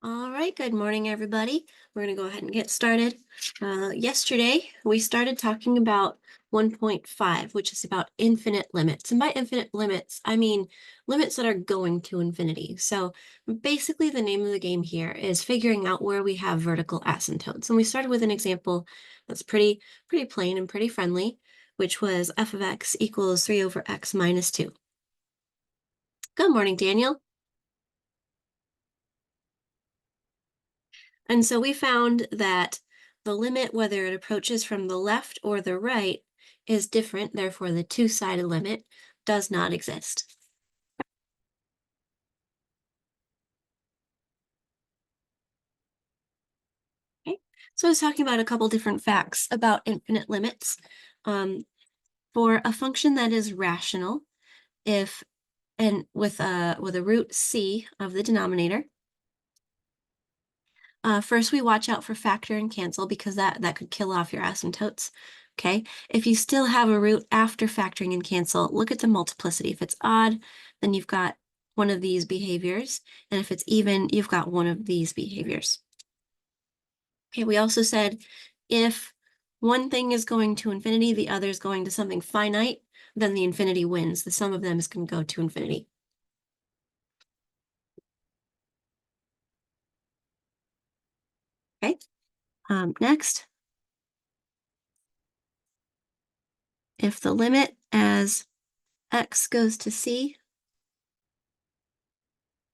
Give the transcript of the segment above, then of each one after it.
All right, good morning, everybody. We're going to go ahead and get started. Yesterday, we started talking about 1.5, which is about infinite limits. And by infinite limits, I mean limits that are going to infinity. So basically, the name of the game here is figuring out where we have vertical asymptotes. And we started with an example that's pretty plain and pretty friendly, which was f of x equals 3 over x minus 2. Good morning, Daniel. And so we found that the limit, whether it approaches from the left or the right, is different. Therefore, the two-sided limit does not exist. Okay, so I was talking about a couple different facts about infinite limits. Um, for a function that is rational, if and with a root c of the denominator, first, we watch out for factor and cancel because that could kill off your asymptotes. Okay, if you still have a root after factoring and cancel, look at the multiplicity. If it's odd, then you've got one of these behaviors, and if it's even, you've got one of these behaviors. Okay, we also said if one thing is going to infinity, the other is going to something finite, then the infinity wins. The sum of them is going to go to infinity. Okay, next. If the limit as x goes to c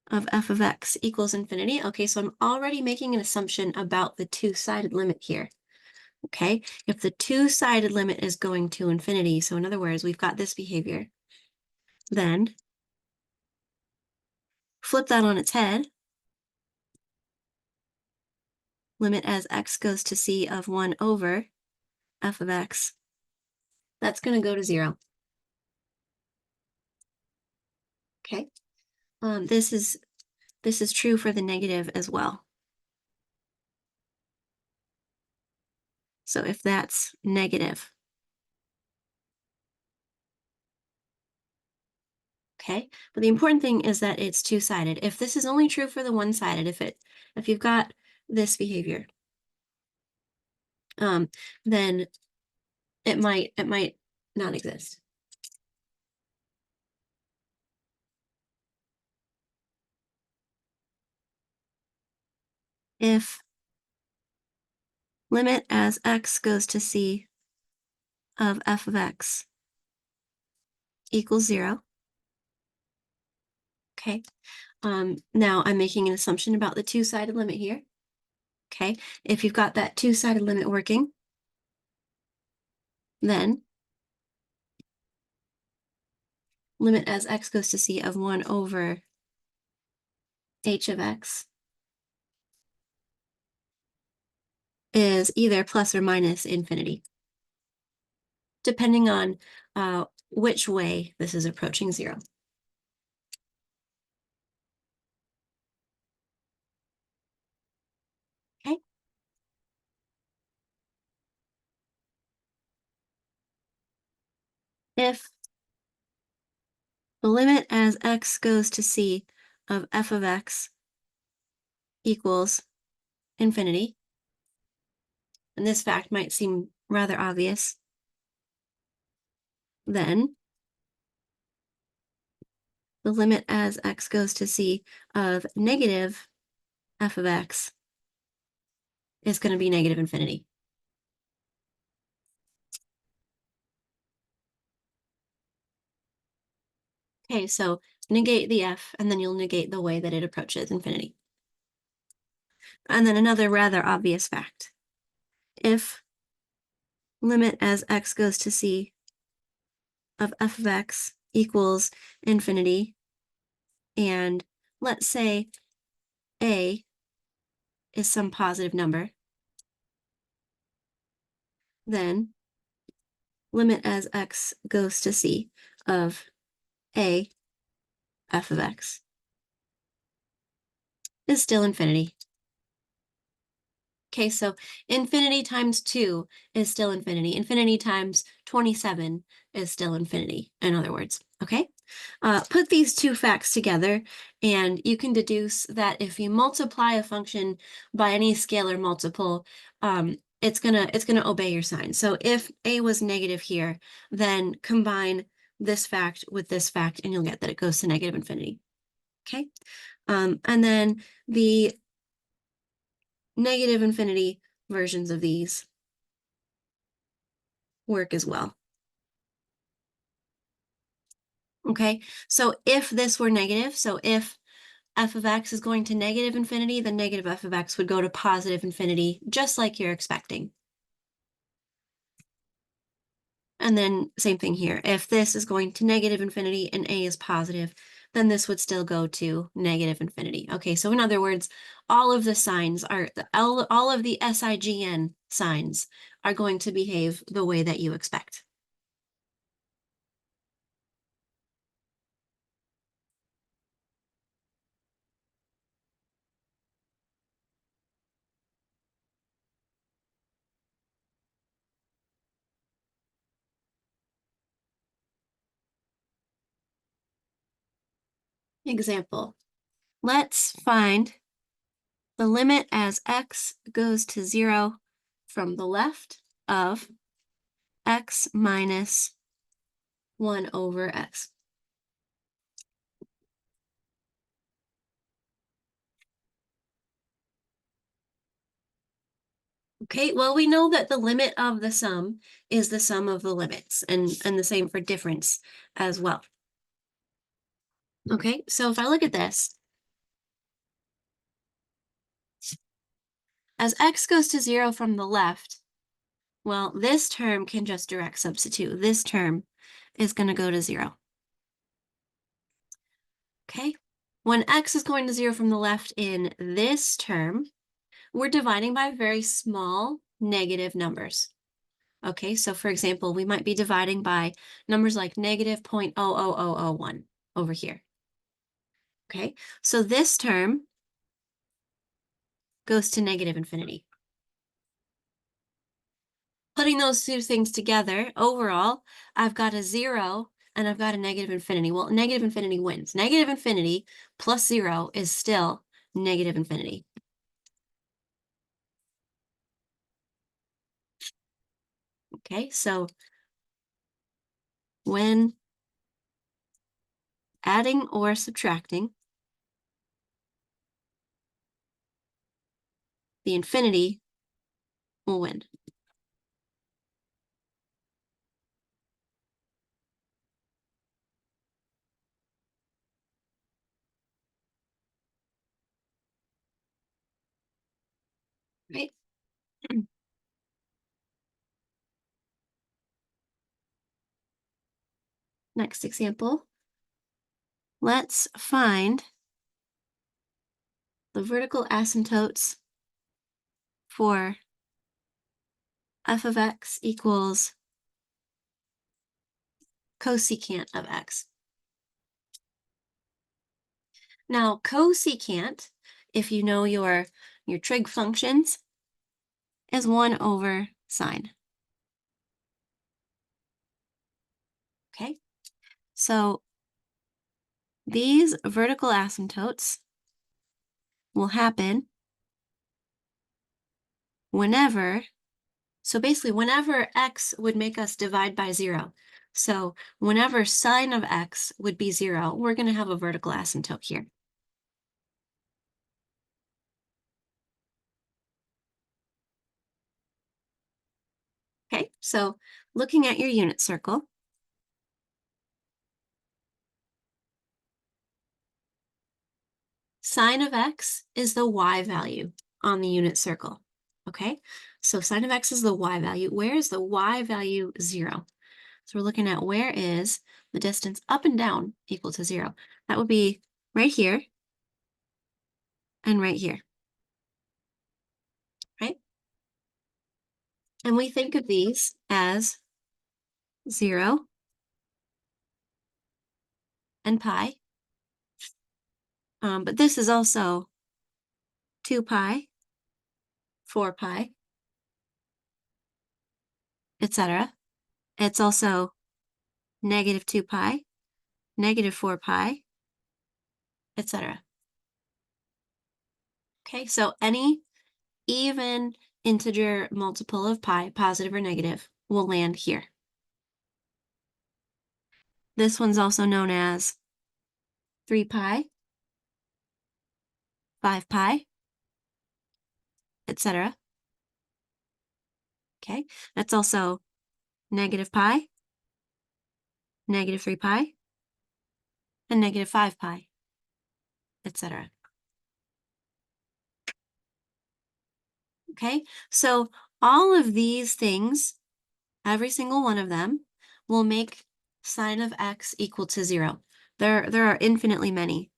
of f of x equals infinity. Okay, so I'm already making an assumption about the two-sided limit here. Okay, if the two-sided limit is going to infinity, so in other words, we've got this behavior, then flip that on its head. Limit as x goes to c of 1 over f of x. That's going to go to 0. Okay, this is true for the negative as well. So if that's negative, okay, but the important thing is that it's two-sided. If this is only true for the one-sided, if you've got this behavior, then it might not exist. If limit as x goes to c of f of x equals 0, okay, now I'm making an assumption about the two-sided limit here. Okay, if you've got that two-sided limit working, then limit as x goes to c of 1 over h of x is either plus or minus infinity, depending on which way this is approaching 0. Okay. If the limit as x goes to c of f of x equals infinity, and this fact might seem rather obvious, then the limit as x goes to c of negative f of x is going to be negative infinity. Okay, so negate the f, and then you'll negate the way that it approaches infinity. And then another rather obvious fact. If limit as x goes to c of f of x equals infinity, and let's say a is some positive number, then limit as x goes to c of a f of x is still infinity. Okay, so infinity times 2 is still infinity. Infinity times 27 is still infinity, in other words. Okay, Put these two facts together, and you can deduce that if you multiply a function by any scalar multiple, it's gonna obey your sign. So if a was negative here, then combine this fact with this fact, and you'll get that it goes to negative infinity. Okay, and then the negative infinity versions of these work as well. Okay, so if this were negative, so if f of x is going to negative infinity, then negative f of x would go to positive infinity, just like you're expecting. And then same thing here. If this is going to negative infinity and a is positive, then this would still go to negative infinity. Okay, so in other words, all of the signs are, all of the SIGN signs are going to behave the way that you expect. Example, let's find the limit as x goes to 0 from the left of x minus 1 over x. Okay, well, we know that the limit of the sum is the sum of the limits, and the same for difference as well. Okay, so if I look at this, as x goes to 0 from the left, well, this term can just direct substitute. This term is going to go to 0. Okay, when x is going to 0 from the left in this term, we're dividing by very small negative numbers. Okay, so for example, we might be dividing by numbers like negative 0.00001 over here. Okay, so this term goes to negative infinity. Putting those two things together, overall, I've got a 0 and I've got a negative infinity. Well, negative infinity wins. Negative infinity plus 0 is still negative infinity. Okay, so when adding or subtracting, the infinity will win. Right? Next example, let's find the vertical asymptotes for f of x equals cosecant of x. Now, cosecant, if you know your trig functions, is 1 over sine. Okay, so these vertical asymptotes will happen whenever, so basically whenever x would make us divide by 0. So whenever sine of x would be 0, we're going to have a vertical asymptote here. Okay, so looking at your unit circle, sine of x is the y value on the unit circle. Okay, so sine of x is the y value. Where is the y value 0? So we're looking at where is the distance up and down equal to 0. That would be right here and right here, right? And we think of these as 0 and pi. But this is also 2 pi, 4 pi, etc. It's also negative 2 pi, negative 4 pi, etc. Okay, so any even integer multiple of pi, positive or negative, will land here. This one's also known as 3 pi, 5 pi, etc. Okay, that's also negative pi, negative 3 pi, and negative 5 pi, etc. Okay, so all of these things, every single one of them, will make sine of x equal to 0. There are infinitely many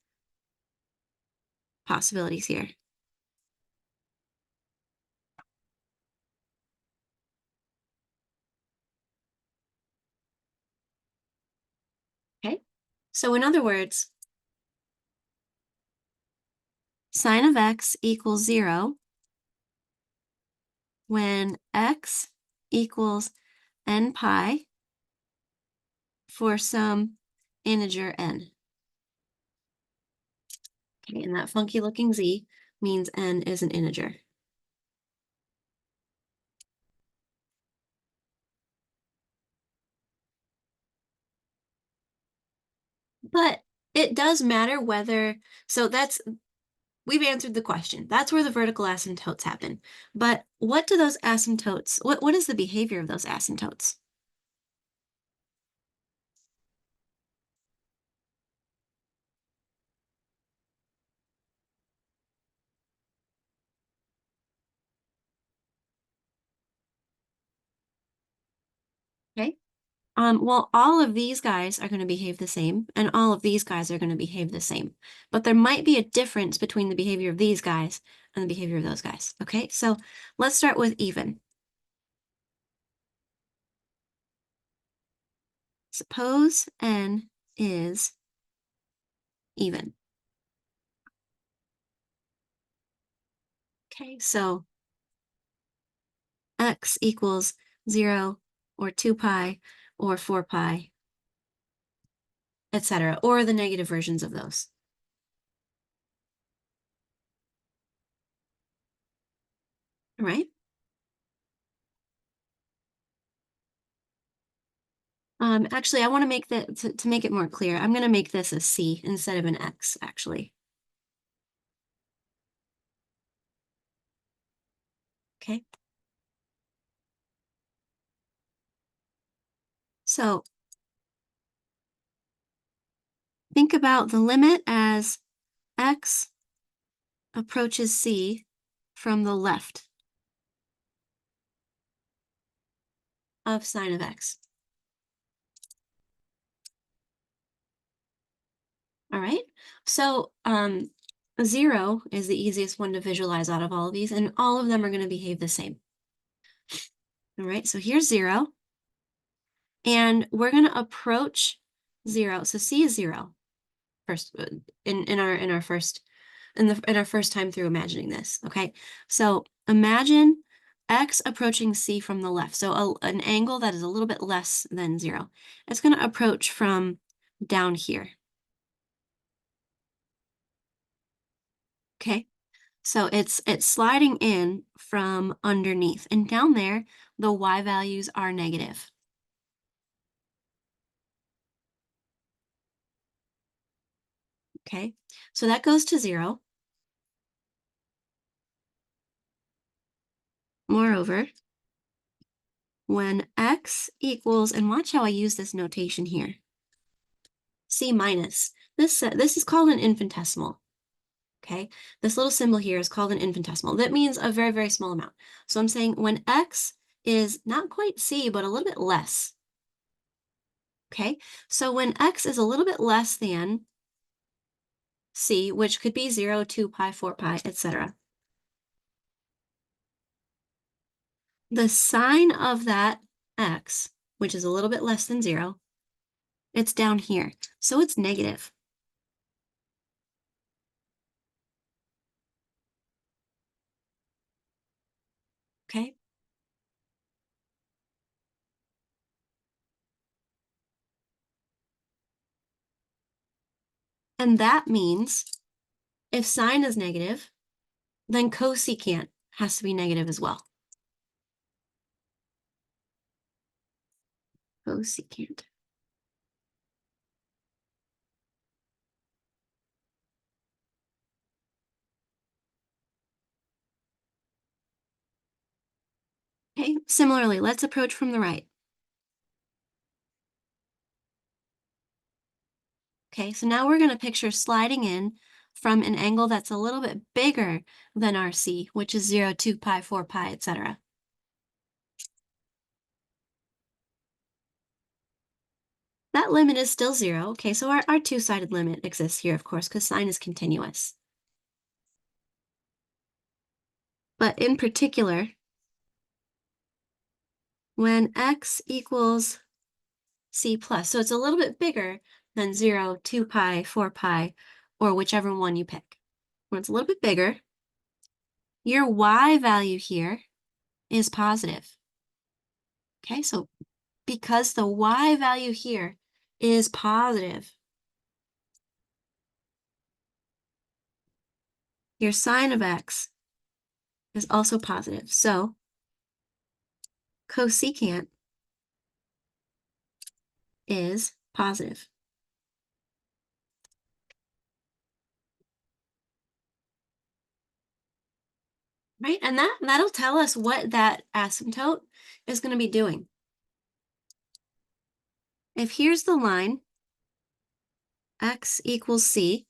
possibilities here. Okay, so in other words, sine of x equals 0 when x equals n pi for some integer n. Okay, and that funky looking z means n is an integer. But it does matter whether, so we've answered the question. That's where the vertical asymptotes happen. But what do those asymptotes, what is the behavior of those asymptotes? Okay. Well, all of these guys are going to behave the same, and all of these guys are going to behave the same. But there might be a difference between the behavior of these guys and the behavior of those guys. Okay, so let's start with even. Suppose n is even. Okay, so x equals 0 or 2 pi or 4 pi, etc., or the negative versions of those. All right. Actually, I want to make that to make it more clear. I'm going to make this a c instead of an x, actually. Okay. So think about the limit as x approaches c from the left of sine of x. All right. So 0 is the easiest one to visualize out of all of these, and all of them are going to behave the same. All right. So here's 0. And we're going to approach 0. So c is 0 first in our first in our first time through imagining this. Okay, so imagine x approaching c from the left. So an angle that is a little bit less than 0. It's going to approach from down here. Okay, so it's sliding in from underneath, and down there the y values are negative. Okay, so that goes to 0. Moreover, when x equals, and watch how I use this notation here, c minus, this is called an infinitesimal. Okay, this little symbol here is called an infinitesimal. That means a very, very small amount. So I'm saying when x is not quite c, but a little bit less. Okay, so when x is a little bit less than c, which could be 0, 2 pi, 4 pi, etc., the sign of that x, which is a little bit less than 0, it's down here. So it's negative. Okay, And that means if sine is negative, then cosecant has to be negative as well. Cosecant. Okay, similarly, let's approach from the right. Okay, so now we're going to picture sliding in from an angle that's a little bit bigger than our c, which is 0, 2 pi, 4 pi, etc. That limit is still 0. Okay, so our two-sided limit exists here, of course, because sine is continuous. But in particular, when x equals c plus, so it's a little bit bigger than 0, 2 pi, 4 pi, or whichever one you pick. When it's a little bit bigger, your y value here is positive. Okay, so because the y value here is positive, your sine of x is also positive. So cosecant is positive. Right? And that'll tell us what that asymptote is going to be doing. If here's the line, x equals c,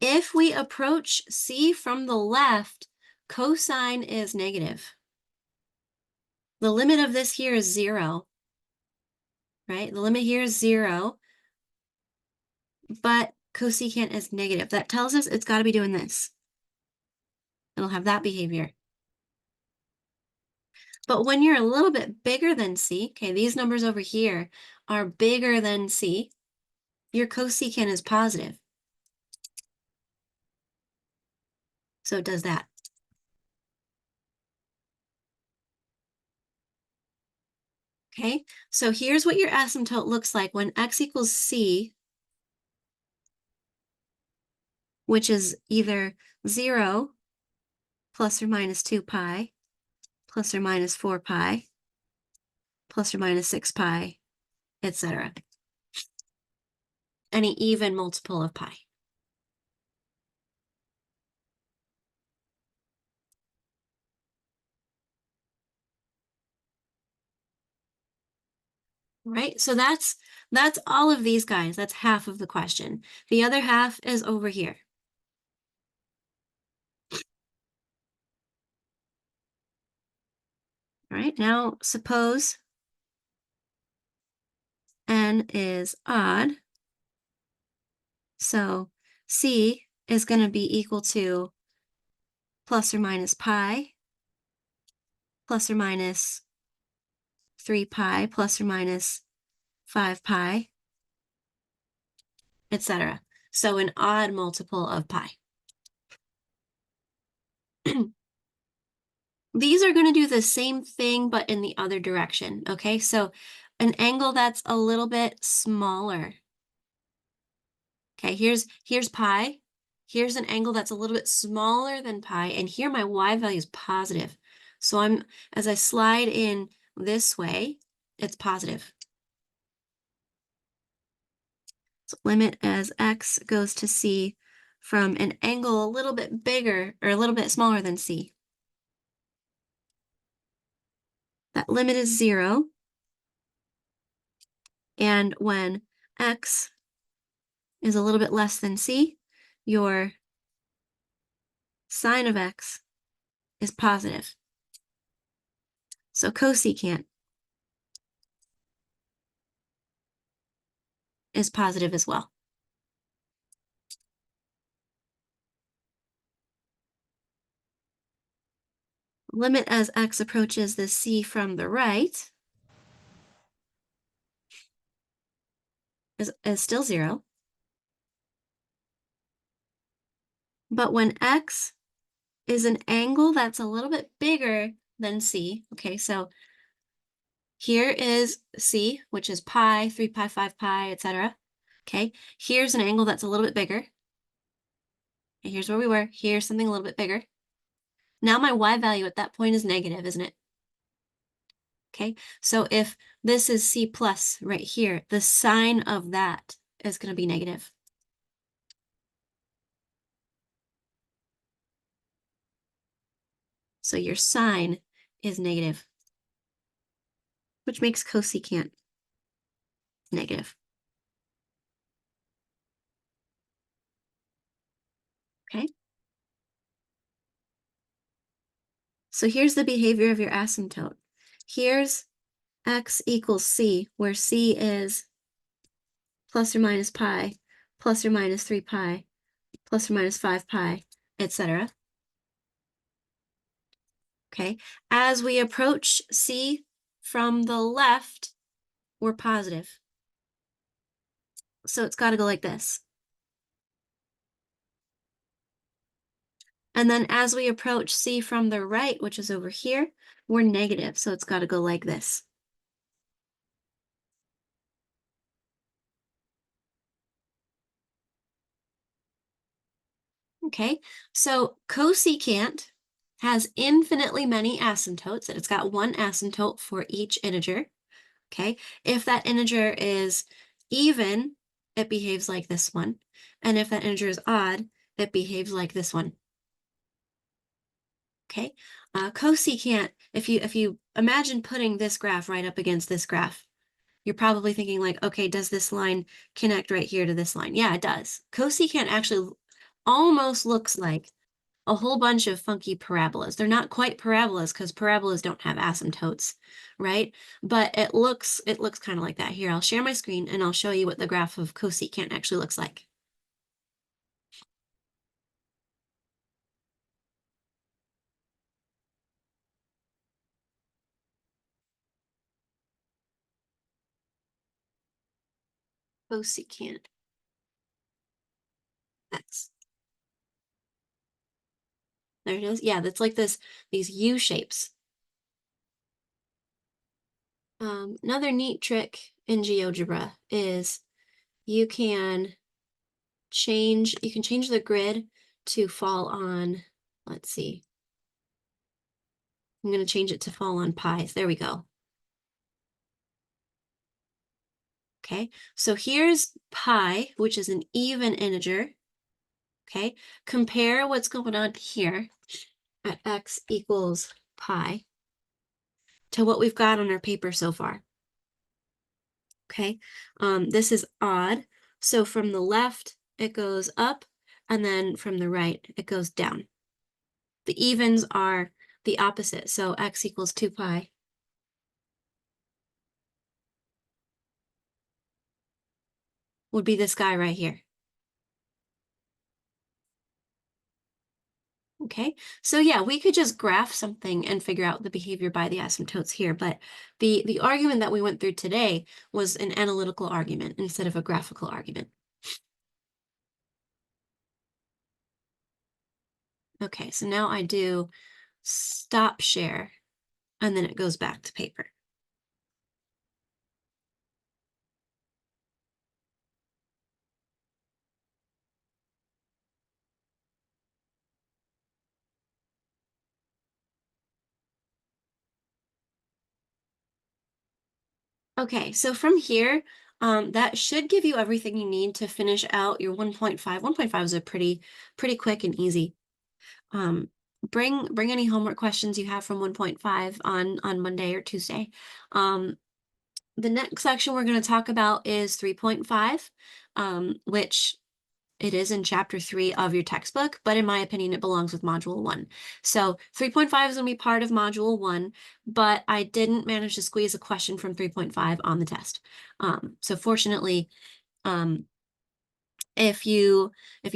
if we approach c from the left, cosine is negative. The limit of this here is 0, right? The limit here is 0, but cosecant is negative. That tells us it's got to be doing this. It'll have that behavior. But when you're a little bit bigger than c, okay, these numbers over here are bigger than c, your cosecant is positive. So it does that. Okay, so here's what your asymptote looks like when x equals c, which is either 0 plus or minus 2 pi, plus or minus 4 pi, plus or minus 6 pi, etc. Any even multiple of pi. Right, so that's all of these guys. That's half of the question. The other half is over here. All right, now suppose n is odd. So c is going to be equal to plus or minus pi, plus or minus 3 pi, plus or minus 5 pi, etc. So an odd multiple of pi. These are going to do the same thing, but in the other direction, okay? So an angle that's a little bit smaller. Okay, here's pi. Here's an angle that's a little bit smaller than pi, and here my y value is positive. So as I slide in this way, it's positive. So limit as x goes to c from an angle a little bit bigger or a little bit smaller than c. That limit is 0. And when x is a little bit less than c, your sine of x is positive. So cosecant is positive as well. Limit as x approaches the c from the right is still 0. But when x is an angle that's a little bit bigger than c, okay, so here is c, which is pi, 3 pi, 5 pi, etc. Okay, here's an angle that's a little bit bigger. And here's where we were. Here's something a little bit bigger. Now my y value at that point is negative, isn't it? Okay, so if this is C plus right here, the sign of that is going to be negative. So your sign is negative, which makes cosecant negative. Okay, so here's the behavior of your asymptote. Here's x equals c, where c is plus or minus pi, plus or minus 3 pi, plus or minus 5 pi, etc. Okay, as we approach c from the left, we're positive. So it's got to go like this. And then as we approach c from the right, which is over here, we're negative. So it's got to go like this. Okay, so cosecant has infinitely many asymptotes, and it's got one asymptote for each integer. Okay, if that integer is even, it behaves like this one. And if that integer is odd, it behaves like this one. Okay, cosecant, if you imagine putting this graph right up against this graph, you're probably thinking like, okay, does this line connect right here to this line? Yeah, it does. Cosecant actually almost looks like a whole bunch of funky parabolas. They're not quite parabolas because parabolas don't have asymptotes, right? But it looks kind of like that. Here, I'll share my screen and I'll show you what the graph of cosecant actually looks like. Cosecant x. There it is. Yeah, that's like these U shapes. Another neat trick in GeoGebra is you can change the grid to fall on, let's see. I'm going to change it to fall on pies. There we go. Okay, so here's pi, which is an even integer. Okay, compare what's going on here at x equals pi to what we've got on our paper so far. Okay, this is odd. So from the left, it goes up, and then from the right, it goes down. The evens are the opposite, so x equals 2 pi. Would be this guy right here. Okay, so yeah, we could just graph something and figure out the behavior by the asymptotes here, but the argument that we went through today was an analytical argument instead of a graphical argument. Okay, so now I do stop share, and then it goes back to paper. Okay, so from here, that should give you everything you need to finish out your 1.5. 1.5 is a pretty quick and easy. Bring any homework questions you have from 1.5 on Monday or Tuesday. The next section we're going to talk about is 3.5, which it is in chapter 3 of your textbook, but in my opinion, it belongs with module 1. So 3.5 is going to be part of module 1, but I didn't manage to squeeze a question from 3.5 on the test. So fortunately, if you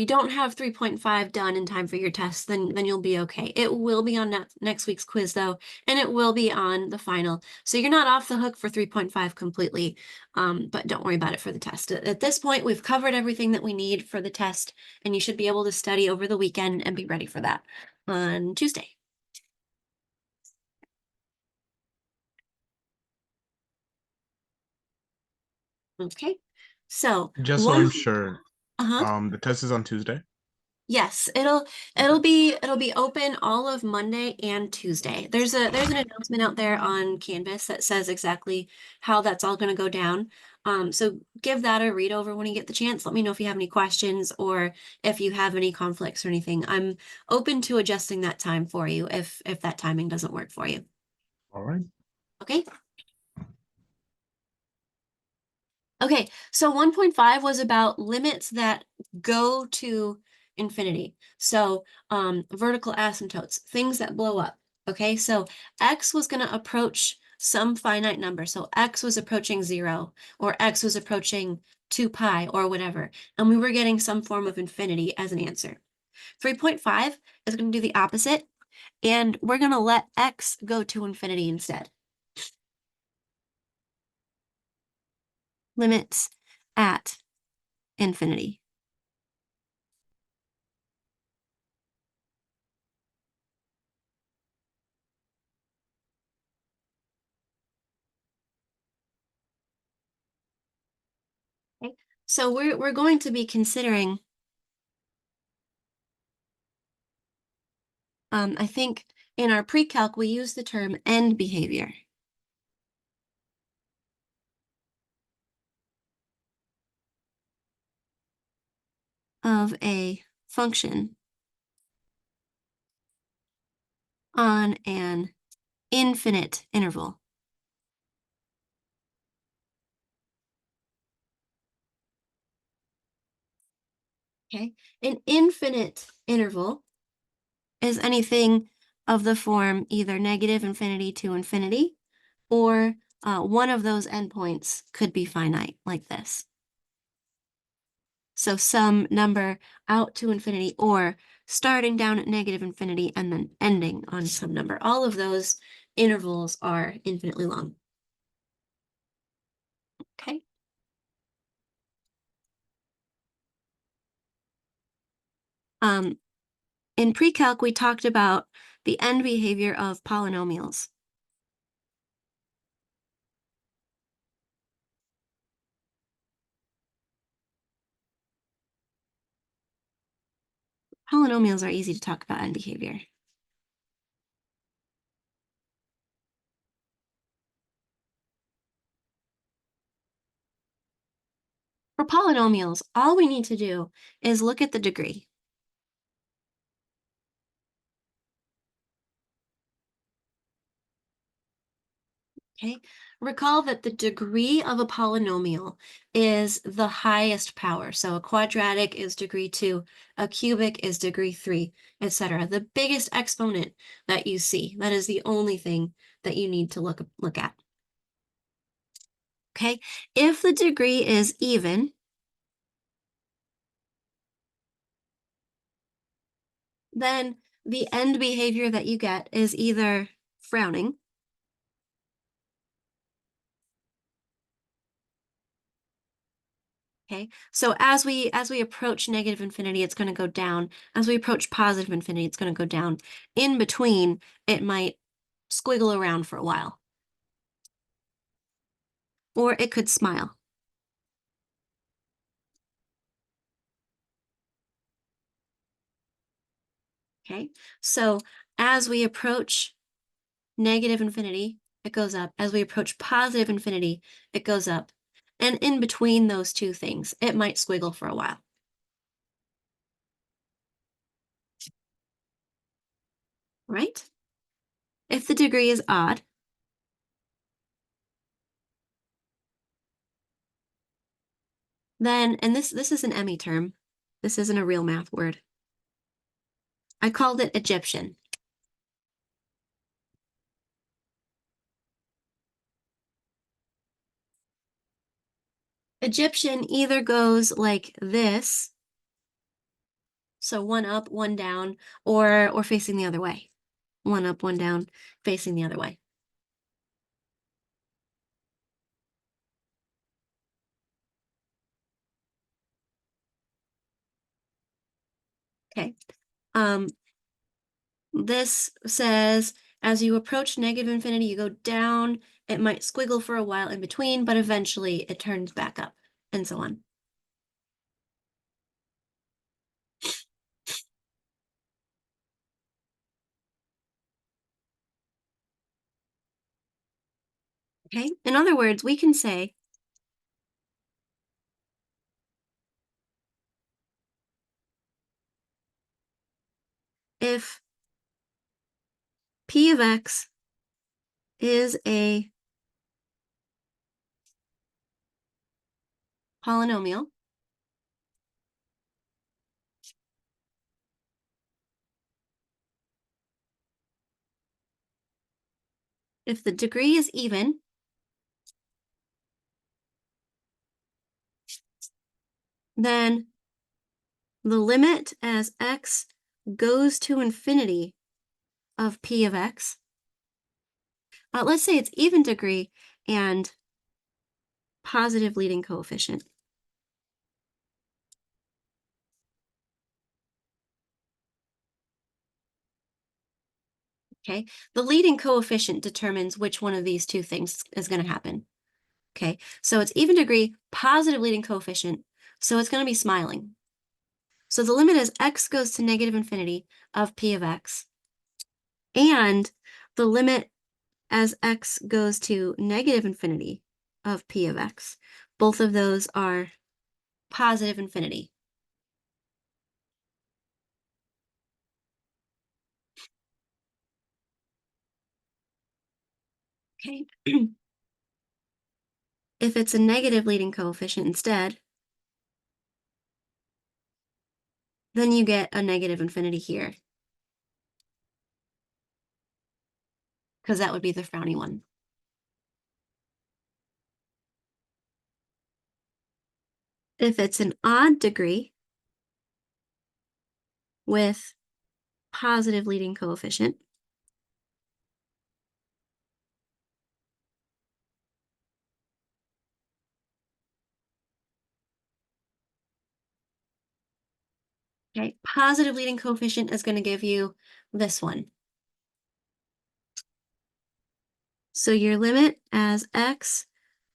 don't have 3.5 done in time for your test, then you'll be okay. It will be on next week's quiz though, and it will be on the final. So you're not off the hook for 3.5 completely, but don't worry about it for the test. At this point, we've covered everything that we need for the test, and you should be able to study over the weekend and be ready for that on Tuesday. Okay, So Just so one, I'm sure, uh-huh. the test is on Tuesday. Yes, it'll be open all of Monday and Tuesday. There's an announcement out there on Canvas that says exactly how that's all going to go down. So give that a read over when you get the chance. Let me know if you have any questions or if you have any conflicts or anything. I'm open to adjusting that time for you if that timing doesn't work for you. All right. Okay? Okay, so 1.5 was about limits that go to infinity. So vertical asymptotes, things that blow up. Okay, so x was going to approach some finite number. So x was approaching 0, or x was approaching 2 pi, or whatever. And we were getting some form of infinity as an answer. 3.5 is going to do the opposite, and we're going to let x go to infinity instead. Limits at infinity. Okay. So we're going to be considering, I think in our pre-calc, we use the term end behavior of a function on an infinite interval. Okay, an infinite interval is anything of the form either negative infinity to infinity, or one of those endpoints could be finite, like this. So some number out to infinity, or starting down at negative infinity and then ending on some number. All of those intervals are infinitely long. Okay. In pre-calc, we talked about the end behavior of polynomials. Polynomials are easy to talk about end behavior. For polynomials, all we need to do is look at the degree. Okay, recall that the degree of a polynomial is the highest power. So a quadratic is degree 2, a cubic is degree 3, etc. The biggest exponent that you see, that is the only thing that you need to look at. Okay, if the degree is even, then the end behavior that you get is either frowning, okay? So as we approach negative infinity, it's going to go down. As we approach positive infinity, it's going to go down. In between, it might squiggle around for a while. Or it could smile. Okay? So as we approach negative infinity, it goes up. As we approach positive infinity, it goes up. And in between those two things, it might squiggle for a while. Right? If the degree is odd, then, and this is an Emmy term, this isn't a real math word. I called it Egyptian. Egyptian either goes like this, so one up, one down, or facing the other way. One up, one down, facing the other way. Okay. This says, as you approach negative infinity, you go down. It might squiggle for a while in between, but eventually it turns back up and so on. Okay, in other words, we can say if P of X is a polynomial, if the degree is even, then the limit as x goes to infinity of P of X, let's say it's even degree and positive leading coefficient. Okay, the leading coefficient determines which one of these two things is going to happen. Okay, so it's even degree, positive leading coefficient, so it's going to be smiling. So the limit as x goes to negative infinity of P of X, and the limit as x goes to negative infinity of P of X. Both of those are positive infinity. Okay. If it's a negative leading coefficient instead, then you get a negative infinity here, because that would be the frowny one. If it's an odd degree with positive leading coefficient, okay, positive leading coefficient is going to give you this one. So your limit as x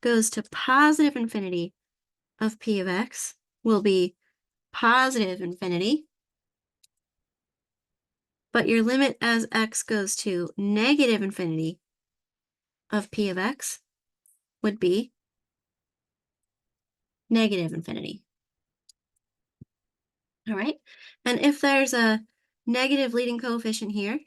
goes to positive infinity of P of X will be positive infinity, but your limit as x goes to negative infinity of P of X would be negative infinity. All right, and if there's a negative leading coefficient here,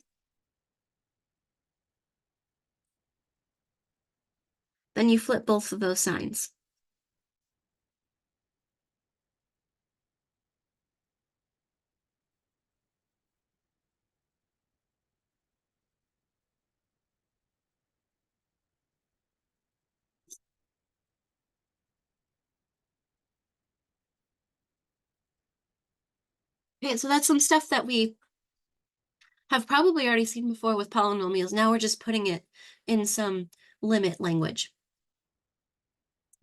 then you flip both of those signs. Okay, so that's some stuff that we have probably already seen before with polynomials. Now we're just putting it in some limit language.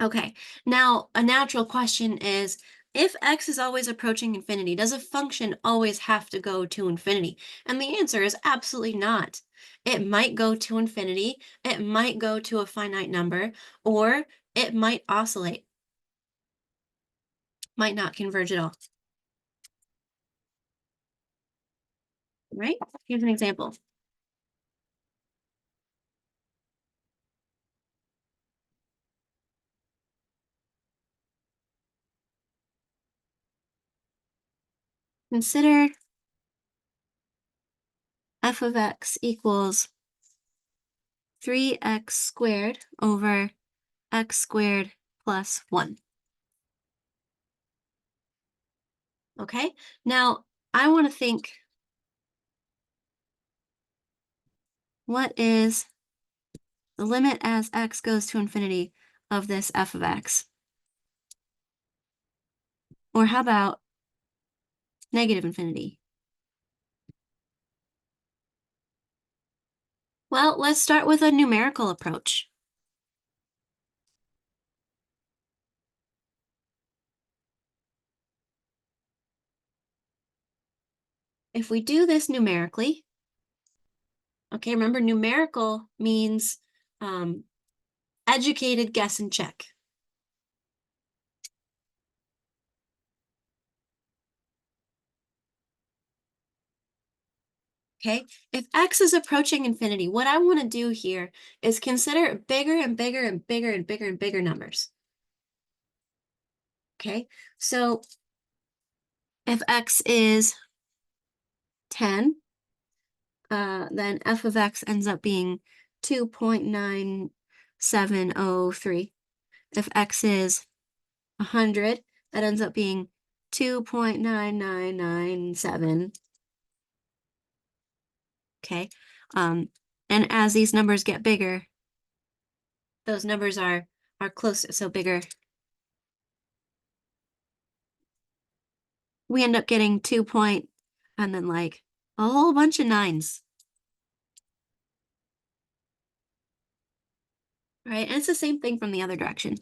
Okay, now a natural question is, if x is always approaching infinity, does a function always have to go to infinity? And the answer is absolutely not. It might go to infinity, it might go to a finite number, or it might oscillate, might not converge at all. Right? Here's an example. Consider f of x equals 3x squared over x squared plus 1. Okay, now I want to think, what is the limit as x goes to infinity of this f of x? Or how about negative infinity? Well, let's start with a numerical approach. If we do this numerically, okay, remember numerical means educated guess and check. Okay, if x is approaching infinity, what I want to do here is consider bigger and bigger and bigger and bigger and bigger numbers. Okay, so if x is 10, then f of x ends up being 2.9703. If x is 100, that ends up being 2.9997. Okay, and as these numbers get bigger, those numbers are closer, so bigger. We end up getting 2 point, and then like a whole bunch of nines. Right, and it's the same thing from the other direction.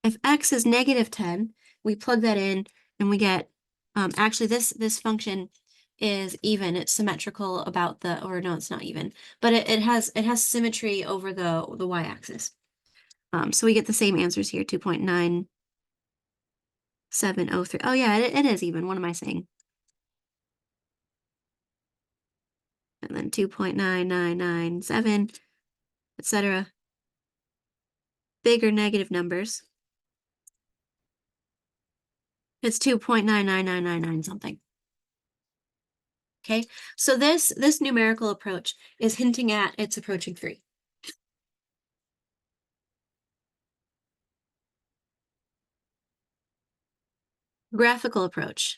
If x is -10, we plug that in and we get, actually this function is even, it's symmetrical about the, or no, it's not even, but it has symmetry over the y-axis. So we get the same answers here, 2.9703. Oh yeah, it is even. What am I saying? And then 2.9997, etc. Bigger negative numbers. It's 2.9999 something. Okay, so this numerical approach is hinting at it's approaching 3. Graphical approach.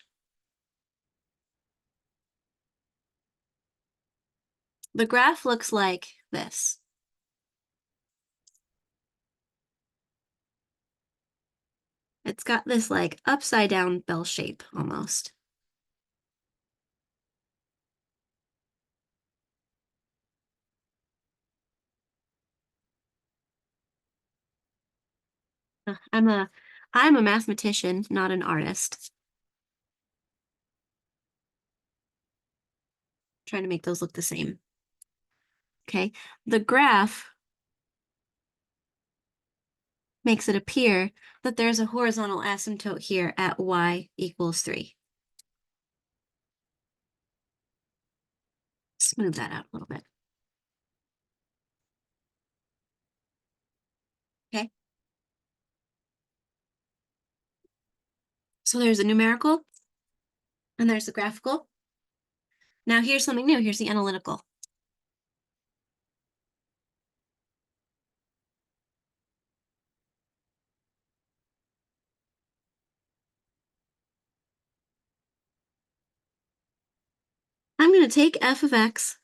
The graph looks like this. It's got this like upside down bell shape almost. I'm a mathematician, not an artist. Trying to make those look the same. Okay, the graph makes it appear that there's a horizontal asymptote here at y equals 3. Smooth that out a little bit. Okay. So there's a numerical and there's the graphical. Now here's something new. Here's the analytical. I'm going to take f of x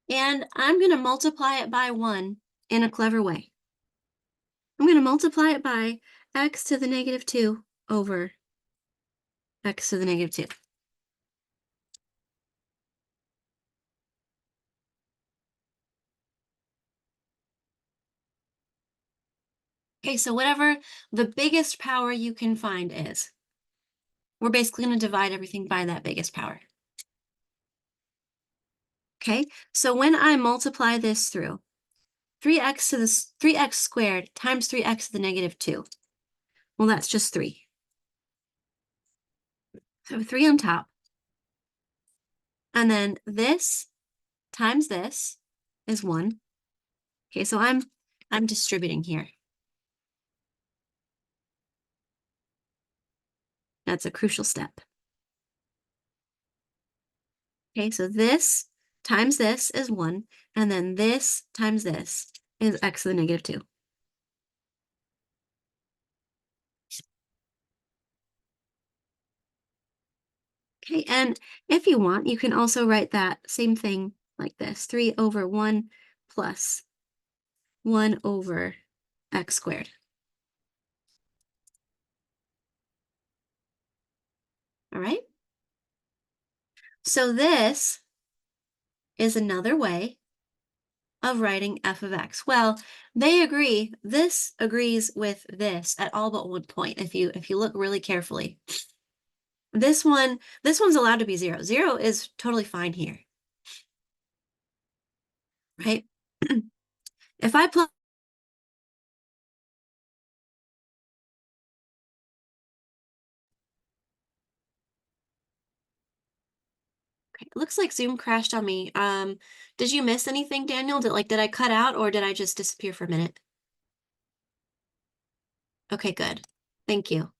and I'm going to multiply it by 1 in a clever way. I'm going to multiply it by x to the -2 over x to the -2. Okay, so whatever the biggest power you can find is, we're basically going to divide everything by that biggest power. Okay, so when I multiply this through, 3x squared times 3x to the -2. Well, that's just 3. So 3 on top. And then this times this is 1. Okay, so I'm distributing here. That's a crucial step. Okay, so this times this is 1, and then this times this is x to the -2. Okay, and if you want, you can also write that same thing like this, 3 over 1 plus 1 over x squared. All right? So this is another way of writing f of x. Well, they agree. This agrees with this at all but one point. If you look really carefully, this one's allowed to be 0. 0 is totally fine here, right? If I plug Okay, it looks like Zoom crashed on me. Did you miss anything, Daniel? Did I cut out or did I just disappear for a minute? Okay, good. Thank you.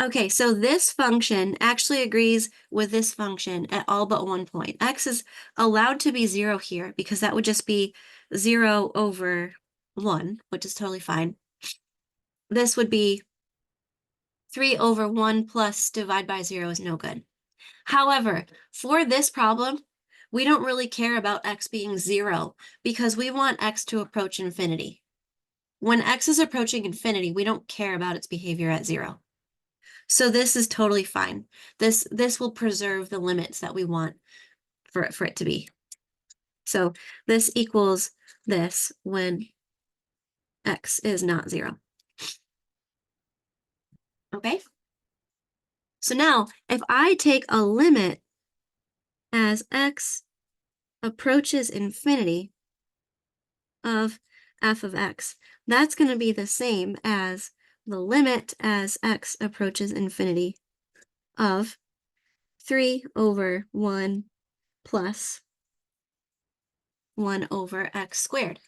Okay, so this function actually agrees with this function at all but one point. X is allowed to be 0 here because that would just be 0 over 1, which is totally fine. This would be 3 over 1 plus divide by 0 is no good. However, for this problem, we don't really care about x being 0 because we want x to approach infinity. When x is approaching infinity, we don't care about its behavior at 0. So this is totally fine. This will preserve the limits that we want for it to be. So this equals this when x is not 0. Okay? So now, if I take a limit as x approaches infinity of f of x, that's going to be the same as the limit as x approaches infinity of 3 over 1 plus 1 over x squared.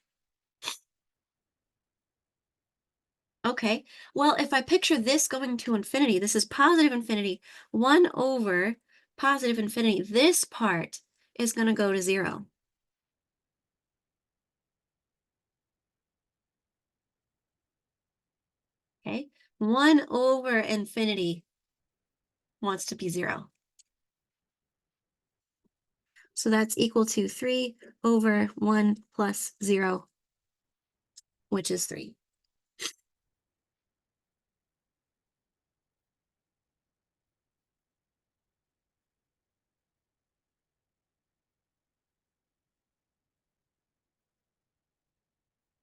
Okay, well, if I picture this going to infinity, this is positive infinity, 1 over positive infinity, this part is going to go to 0. Okay, 1 over infinity wants to be 0. So that's equal to 3 over 1 plus 0, which is 3.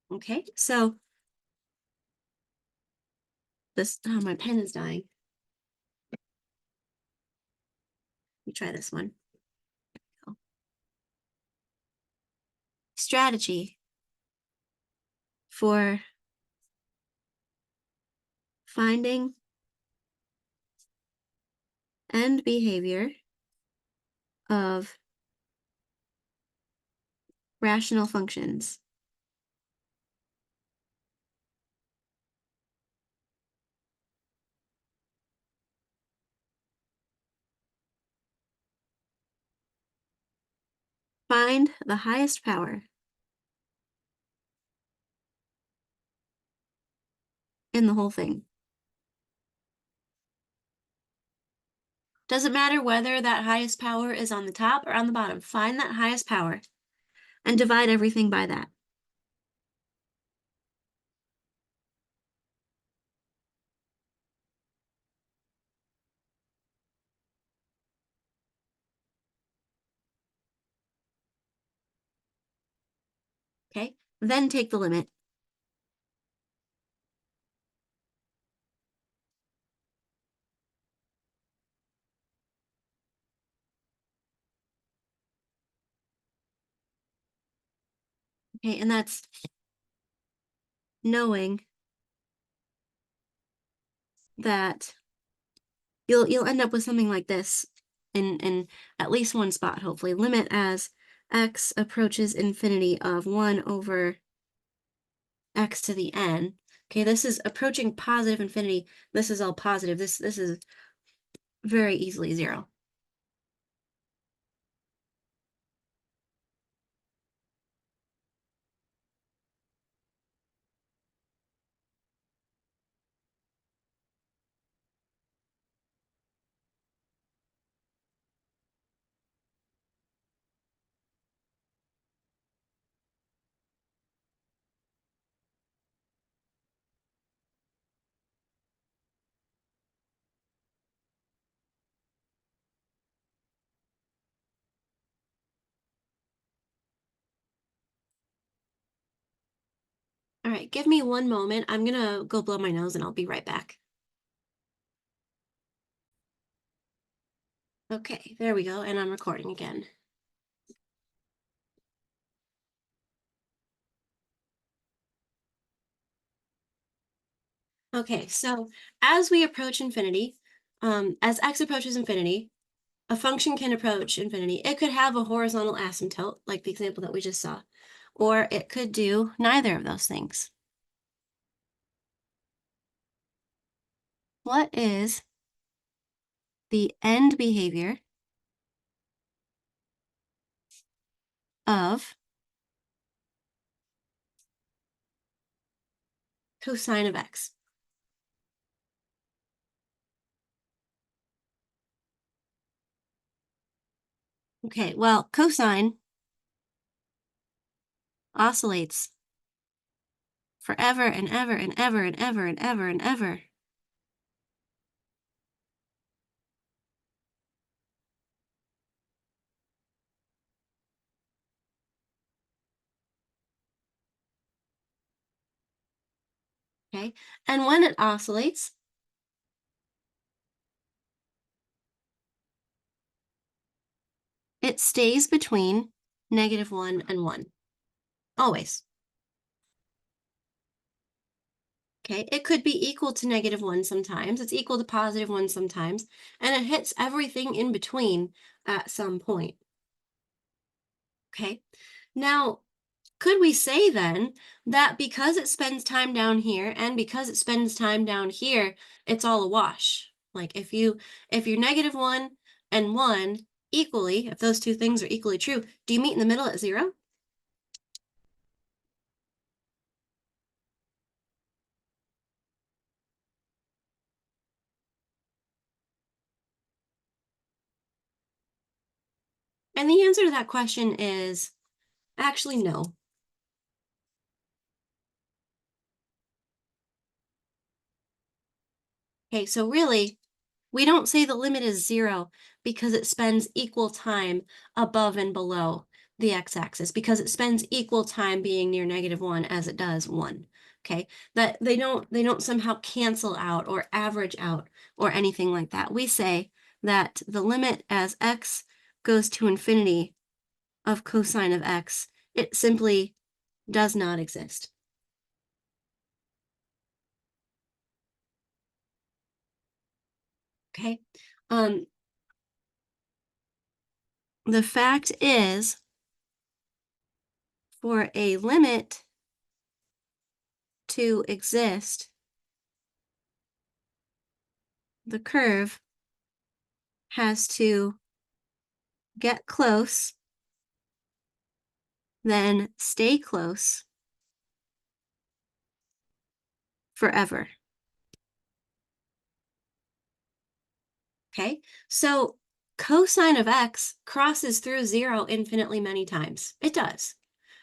Okay, so this, oh, my pen is dying. Let me try this one. Strategy for finding end behavior of rational functions. Find the highest power in the whole thing. Doesn't matter whether that highest power is on the top or on the bottom. Find that highest power and divide everything by that. Okay, then take the limit. Okay, and that's knowing that you'll end up with something like this in at least one spot, hopefully. Limit as x approaches infinity of 1 over x to the n. Okay, this is approaching positive infinity. This is all positive. This is very easily 0. All right, give me one moment. I'm gonna go blow my nose and I'll be right back. Okay, there we go, and I'm recording again. Okay, so as we approach infinity, as x approaches infinity, a function can approach infinity. It could have a horizontal asymptote, like the example that we just saw, or it could do neither of those things. What is the end behavior of cosine of x? Okay, well, cosine oscillates forever and ever and ever and ever and ever and ever. Okay, and when it oscillates, it stays between -1 and 1, always. Okay, it could be equal to -1 sometimes, it's equal to +1 sometimes, and it hits everything in between at some point. Okay, now, could we say then that because it spends time down here and because it spends time down here, it's all a wash? Like if you're -1 and 1 equally, if those two things are equally true, do you meet in the middle at 0? And the answer to that question is actually no. Okay, so really, we don't say the limit is 0 because it spends equal time above and below the x-axis, because it spends equal time being near -1 as it does 1. Okay, that they don't somehow cancel out or average out or anything like that. We say that the limit as x goes to infinity of cosine of x, it simply does not exist. Okay, um, the fact is, for a limit to exist, the curve has to get close, then stay close forever. Okay, so cosine of x crosses through 0 infinitely many times. It does.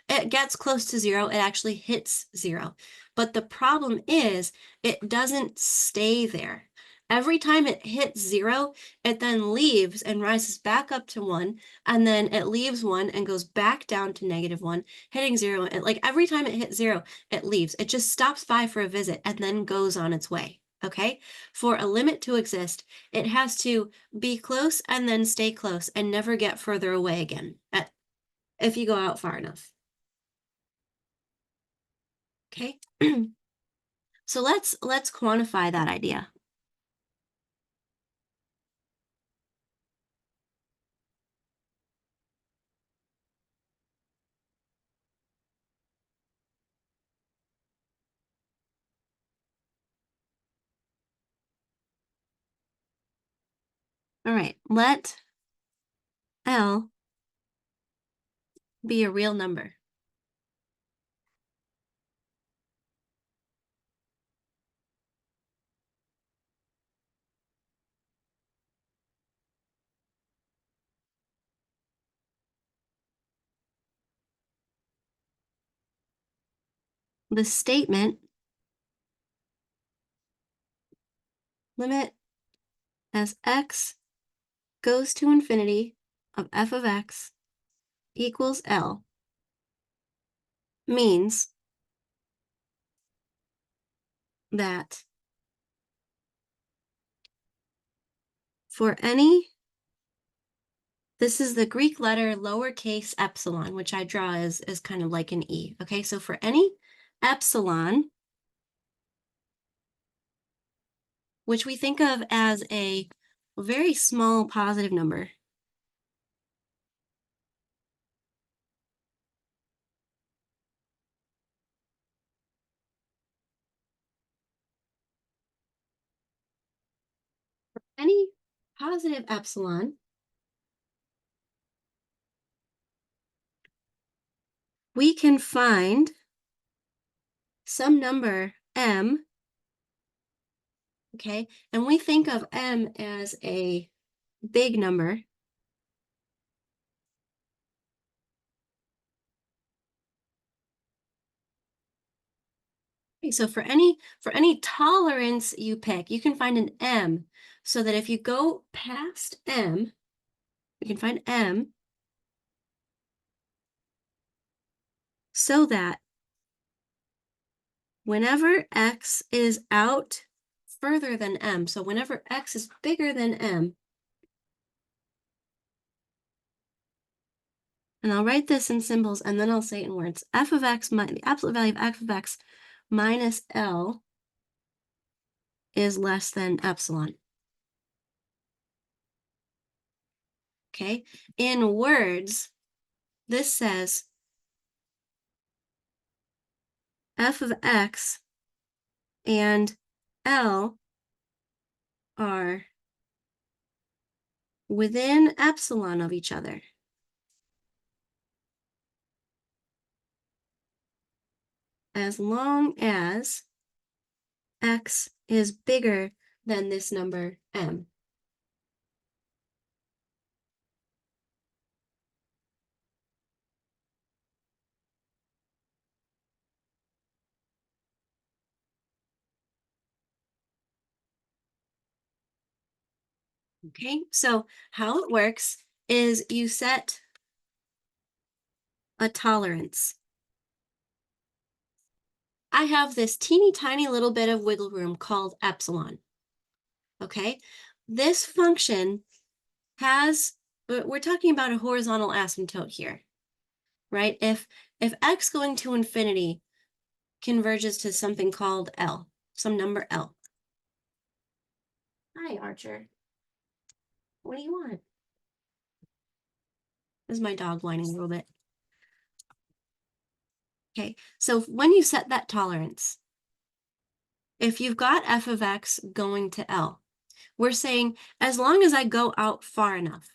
It gets close to 0, it actually hits 0. But the problem is, it doesn't stay there. Every time it hits 0, it then leaves and rises back up to 1, and then it leaves 1 and goes back down to -1, hitting 0. And like every time it hits 0, it leaves. It just stops by for a visit and then goes on its way. Okay? For a limit to exist, it has to be close and then stay close and never get further away again if you go out far enough. Okay, so let's quantify that idea. All right, let L be a real number. The statement, limit as x goes to infinity of f of x equals L, means that for any, this is the Greek letter lowercase epsilon, which I draw as kind of like an E. Okay, so for any epsilon which we think of as a very small positive number. Any positive epsilon, we can find some number m, okay? And we think of m as a big number. Okay, so for any tolerance you pick, you can find an m, so that if you go past m, we can find m, so that whenever x is out further than m, so whenever x is bigger than m, and I'll write this in symbols and then I'll say it in words, f of x, the absolute value of f of x minus L is less than epsilon. Okay, in words, this says f of x and L are within epsilon of each other. As long as x is bigger than this number m. Okay, so how it works is you set a tolerance. I have this teeny tiny little bit of wiggle room called epsilon. Okay, this function has, we're talking about a horizontal asymptote here, right? If x going to infinity converges to something called L, some number L. Hi, Archer. What do you want? This is my dog whining a little bit. Okay, so when you set that tolerance, if you've got f of x going to L, we're saying as long as I go out far enough.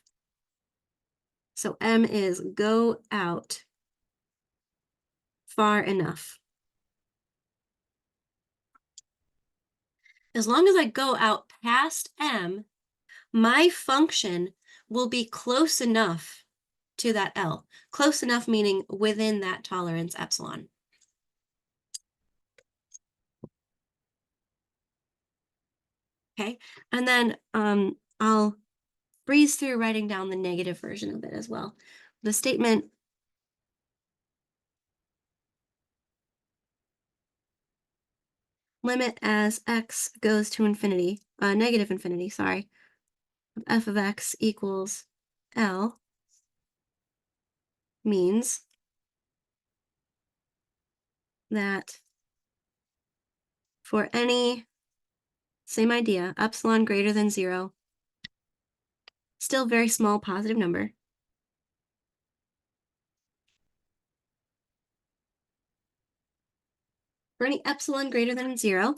So m is go out far enough. As long as I go out past m, my function will be close enough to that L. Close enough meaning within that tolerance epsilon. Okay, and then I'll breeze through writing down the negative version of it as well. The statement limit as x goes to infinity, negative infinity, sorry, f of x equals L means that for any, same idea, epsilon greater than 0, still very small positive number, for any epsilon greater than 0,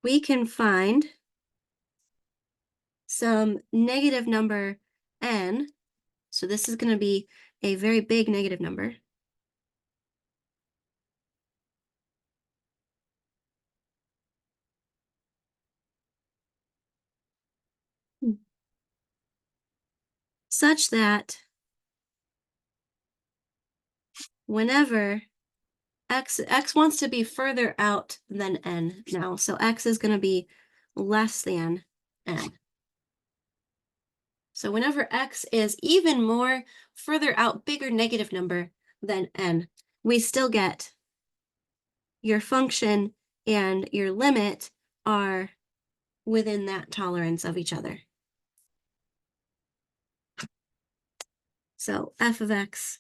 we can find some negative number n. So this is going to be a very big negative number. Such that whenever x wants to be further out than n now, so x is going to be less than n. So whenever x is even more further out, bigger negative number than n, we still get your function and your limit are within that tolerance of each other. So f of x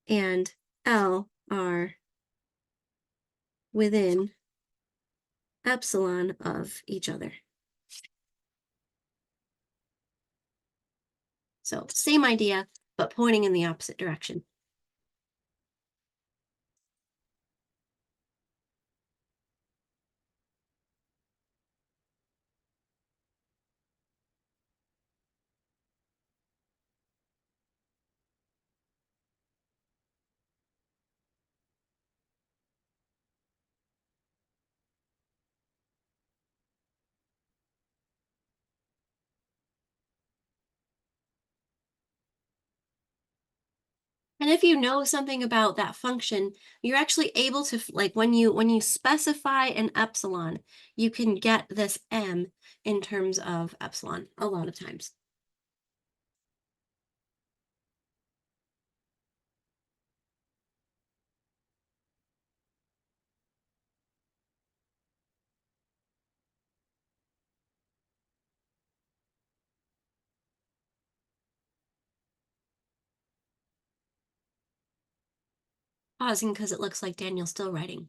and L are within epsilon of each other. So same idea, but pointing in the opposite direction. And if you know something about that function, you're actually able to, like, when you specify an epsilon, you can get this m in terms of epsilon a lot of times. Pausing because it looks like Daniel's still writing.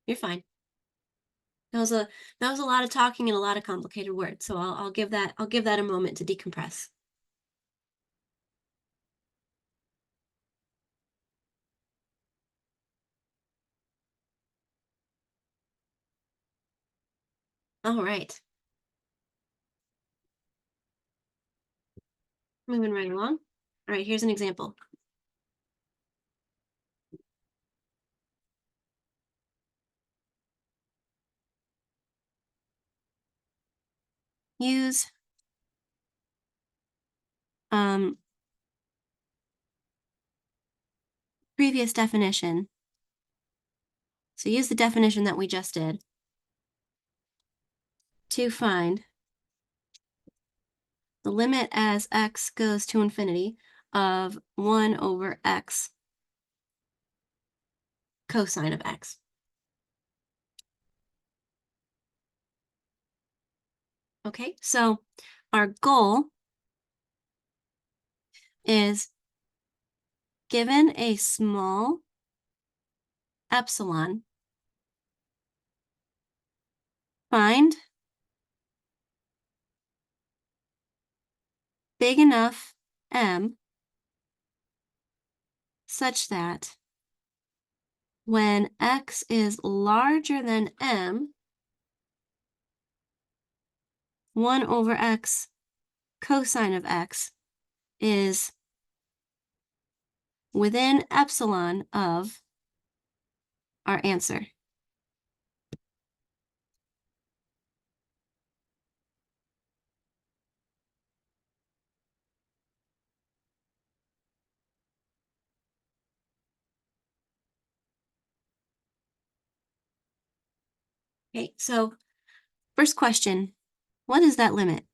You're fine. That was a lot of talking and a lot of complicated words. So I'll give that a moment to decompress. All right. Moving right along. All right, here's an example. Use previous definition. So use the definition that we just did to find the limit as x goes to infinity of 1 over x cosine of x. Okay, so our goal is, given a small epsilon, find big enough m such that when x is larger than m, 1 over x cosine of x is within epsilon of our answer. Okay, so first question, what is that limit?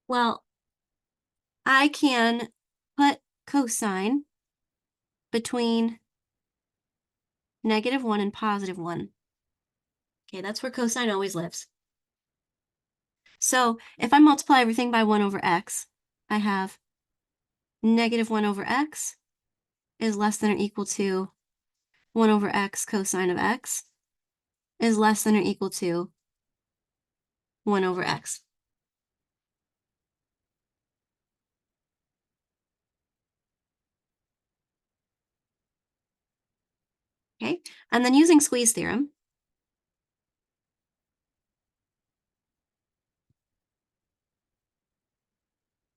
Well, I can put cosine between -1 and +1. Okay, that's where cosine always lives. So if I multiply everything by 1 over x, I have -1 over x is less than or equal to 1 over x cosine of x is less than or equal to 1 over x. Okay, and then using squeeze theorem,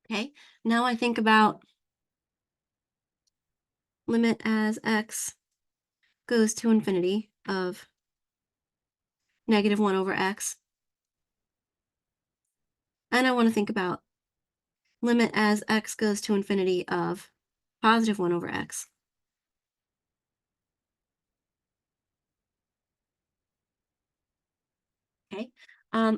okay, now I think about limit as x goes to infinity of -1 over x. And I want to think about limit as x goes to infinity of +1 over x. Okay,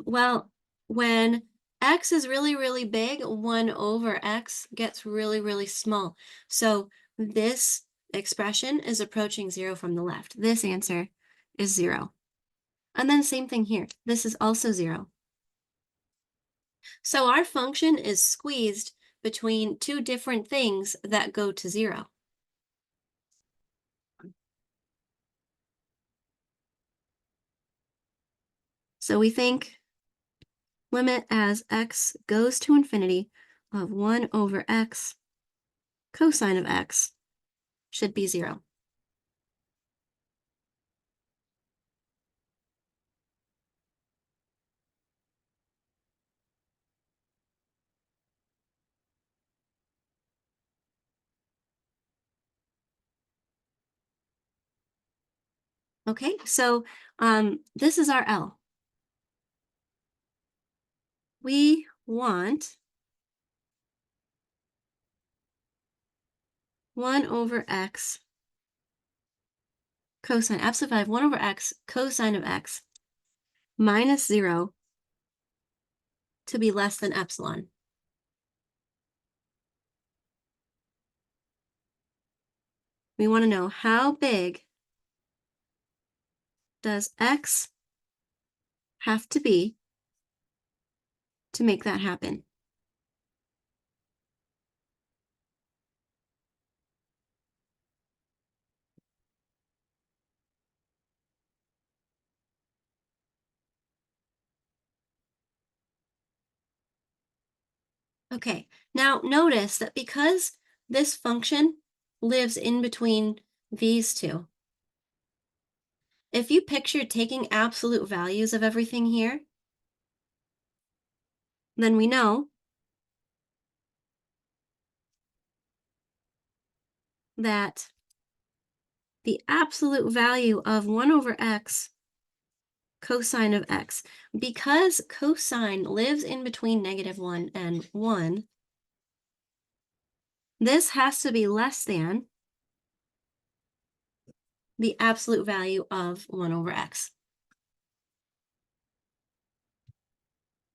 well, when x is really, really big, 1 over x gets really, really small. So this expression is approaching 0 from the left. This answer is 0. And then same thing here. This is also 0. So our function is squeezed between two different things that go to 0. So we think limit as x goes to infinity of 1 over x cosine of x should be 0. Okay, so this is our L. We want 1 over x cosine, absolute value of 1 over x cosine of x minus 0 to be less than epsilon. We want to know how big does x have to be to make that happen. Okay, now notice that because this function lives in between these two, if you picture taking absolute values of everything here, then we know that the absolute value of 1 over x cosine of x, because cosine lives in between -1 and 1, this has to be less than the absolute value of 1 over x.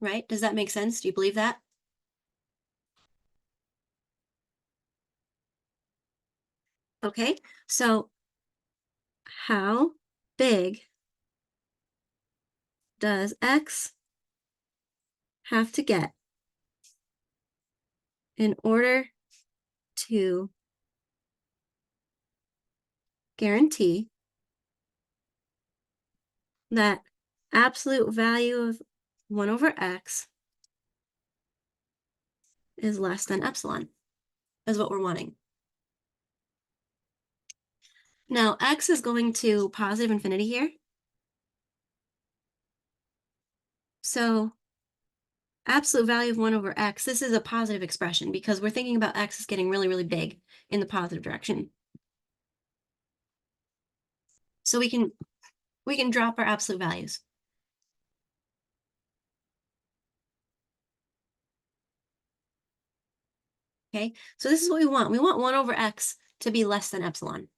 Right? Does that make sense? Do you believe that? Okay, so how big does x have to get in order to guarantee that absolute value of 1 over x is less than epsilon, is what we're wanting. Now, x is going to positive infinity here. So absolute value of 1 over x, this is a positive expression because we're thinking about x is getting really, really big in the positive direction. So we can drop our absolute values. Okay, so this is what we want. We want 1 over x to be less than epsilon.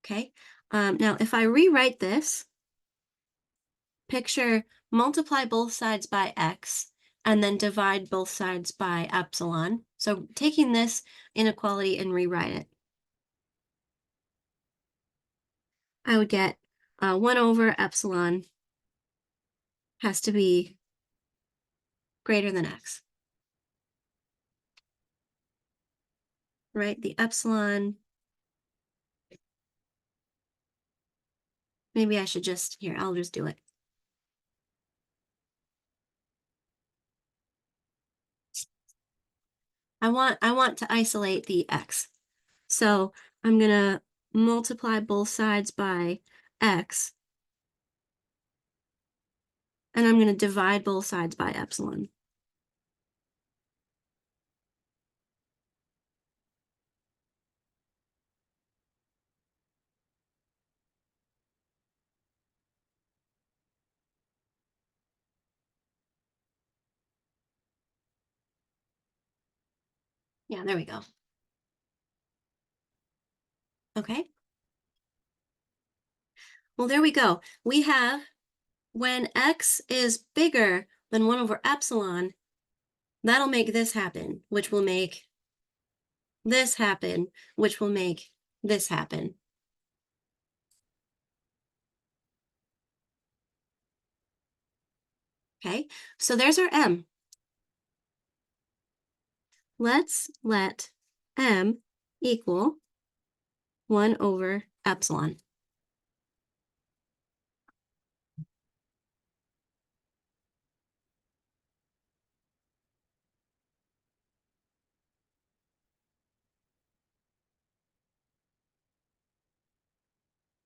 Okay, now if I rewrite this, picture multiply both sides by x and then divide both sides by epsilon. So taking this inequality and rewrite it, I would get 1 over epsilon has to be greater than x. Right? The epsilon, maybe I should just, here, I'll just do it. I want to isolate the x. So I'm going to multiply both sides by x. And I'm going to divide both sides by epsilon. Yeah, there we go. Okay. Well, there we go. We have when x is bigger than 1 over epsilon, that'll make this happen, which will make this happen, which will make this happen. Okay, so there's our m. Let's let m equal 1 over epsilon.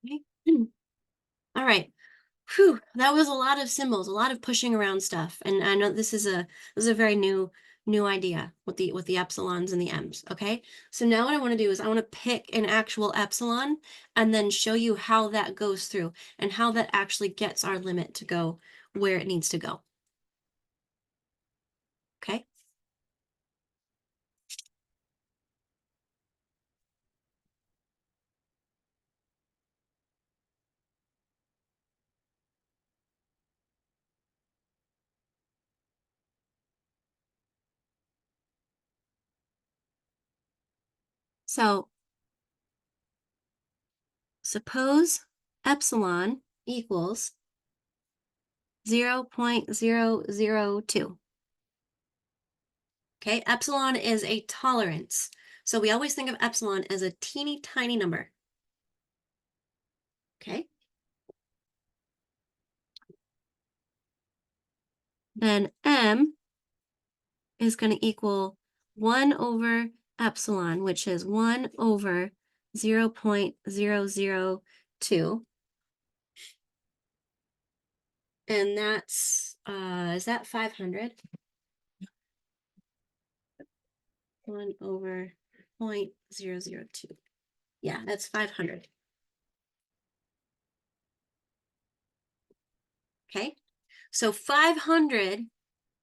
Okay. All right. Whew, that was a lot of symbols, a lot of pushing around stuff. And I know this is a very new idea with the epsilons and the m's. Okay. So now what I want to do is I want to pick an actual epsilon and then show you how that goes through and how that actually gets our limit to go where it needs to go. Okay. So suppose epsilon equals 0.002. Okay, epsilon is a tolerance. So we always think of epsilon as a teeny tiny number. Okay. Then m is going to equal 1 over epsilon, which is 1 over 0.002. And that's, is that 500? 1 over 0.002. Yeah, that's 500. Okay, so 500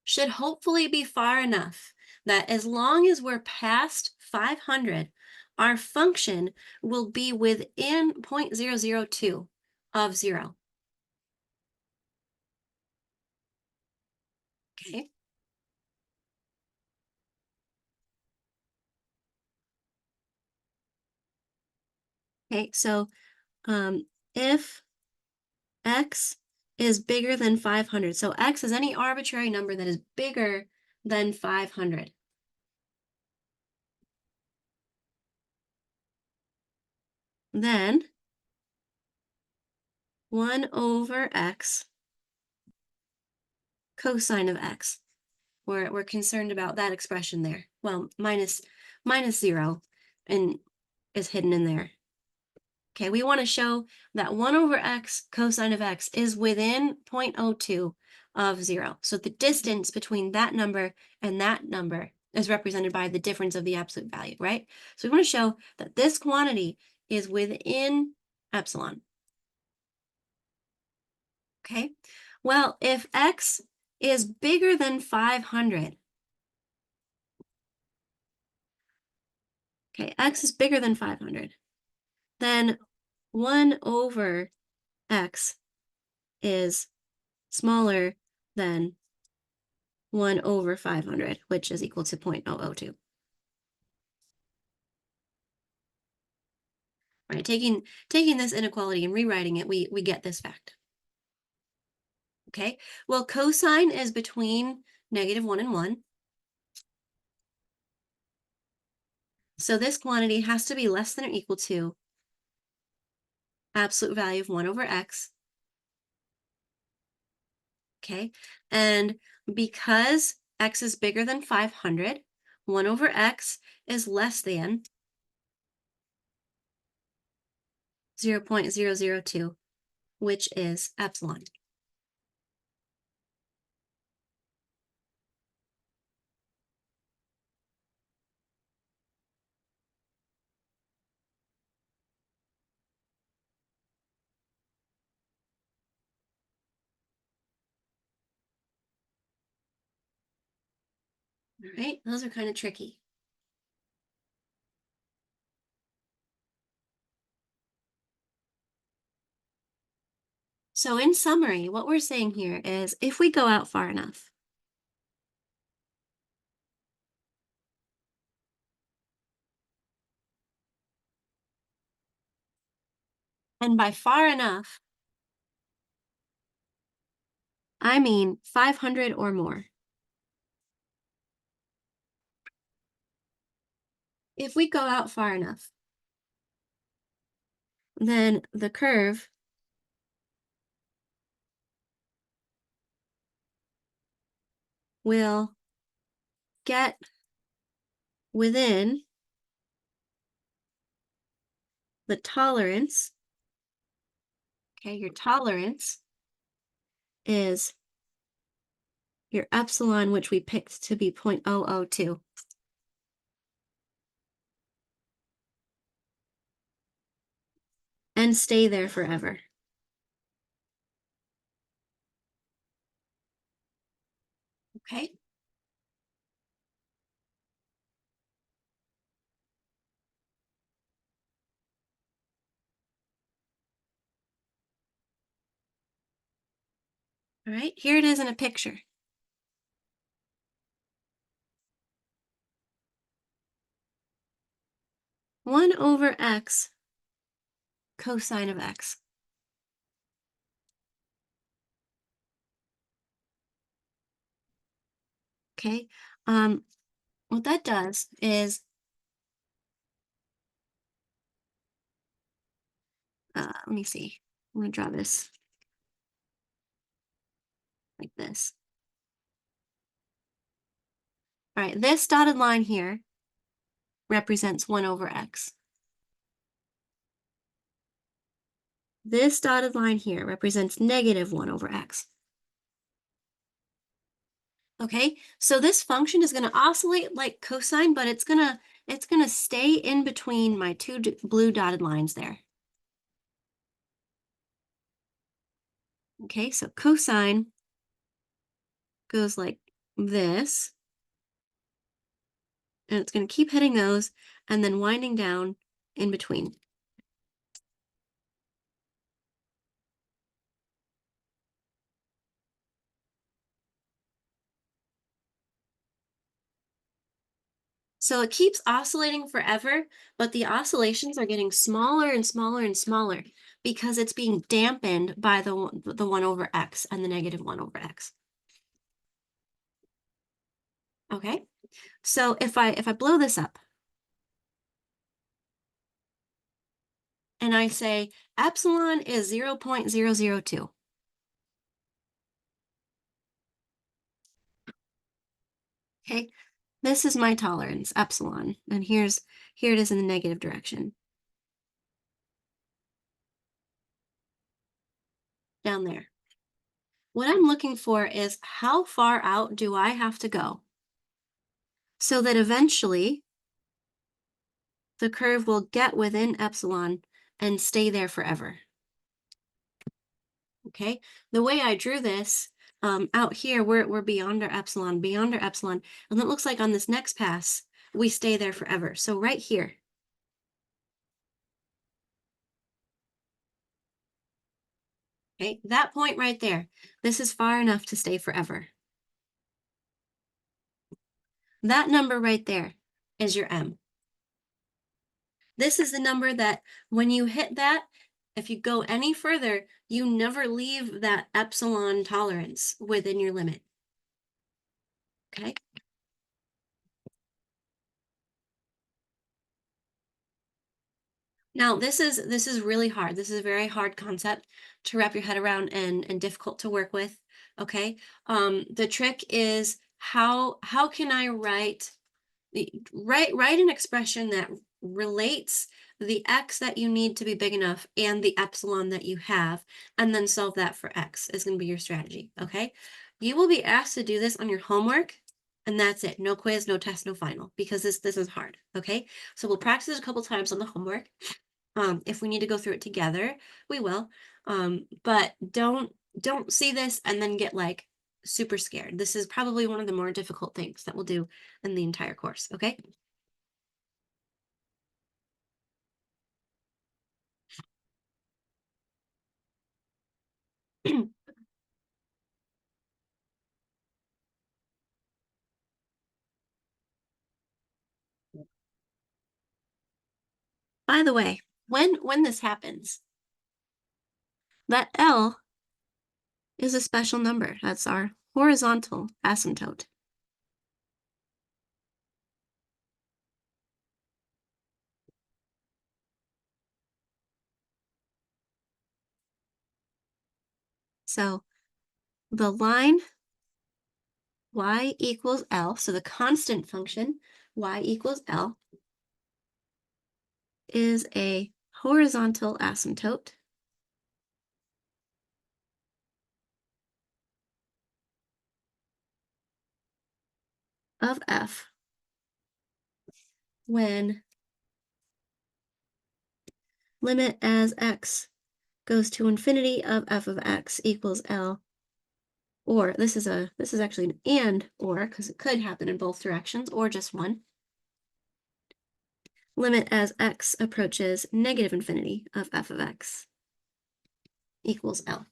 should hopefully be far enough that as long as we're past 500, our function will be within 0.002 of 0. Okay. Okay, so if x is bigger than 500, so x is any arbitrary number that is bigger than 500. Then 1 over x cosine of x. We're concerned about that expression there. Well, minus 0 and is hidden in there. Okay, we want to show that 1 over x cosine of x is within 0.02 of 0. So the distance between that number and that number is represented by the difference of the absolute value, right? So we want to show that this quantity is within epsilon. Okay, well, if x is bigger than 500, okay, x is bigger than 500, then 1 over x is smaller than 1 over 500, which is equal to 0.002. Right, taking this inequality and rewriting it, we get this fact. Okay, well, cosine is between -1 and 1. So this quantity has to be less than or equal to absolute value of 1 over x. Okay, and because x is bigger than 500, 1 over x is less than 0.002, which is epsilon. All right, those are kind of tricky. So in summary, what we're saying here is if we go out far enough, and by far enough, I mean 500 or more. If we go out far enough, then the curve will get within the tolerance. Okay, your tolerance is your epsilon, which we picked to be 0.002. And stay there forever. Okay. All right, here it is in a picture. One over x cosine of x. Okay, what that does is, let me see. I'm gonna draw this like this. All right, this dotted line here represents 1 over x. This dotted line here represents negative 1 over x. Okay, so this function is going to oscillate like cosine, but it's gonna stay in between my two blue dotted lines there. Okay, so cosine goes like this, and it's going to keep hitting those and then winding down in between. So it keeps oscillating forever, but the oscillations are getting smaller and smaller and smaller because it's being dampened by the 1 over x and the negative 1 over x. Okay, so if I blow this up and I say epsilon is 0.002. Okay, this is my tolerance, epsilon, and here it is in the negative direction. Down there. What I'm looking for is how far out do I have to go so that eventually the curve will get within epsilon and stay there forever. Okay, the way I drew this, out here, we're beyond our epsilon, and it looks like on this next pass, we stay there forever. So right here. Okay, that point right there, this is far enough to stay forever. That number right there is your M. This is the number that when you hit that, if you go any further, you never leave that epsilon tolerance within your limit. Okay. Now this is really hard. This is a very hard concept to wrap your head around and difficult to work with. Okay. The trick is how can I write an expression that relates the x that you need to be big enough and the epsilon that you have, and then solve that for x is going to be your strategy. Okay, you will be asked to do this on your homework, and that's it. No quiz, no test, no final, because this is hard. Okay, so we'll practice it a couple times on the homework. If we need to go through it together, we will. But don't see this and then get like super scared. This is probably one of the more difficult things that we'll do in the entire course. Okay. By the way, when this happens, that L is a special number. That's our horizontal asymptote. So the line y equals L, so the constant function y equals L is a horizontal asymptote of f when limit as x goes to infinity of f of x equals L, or this is actually an and or, because it could happen in both directions or just one. Limit as x approaches negative infinity of f of x equals L.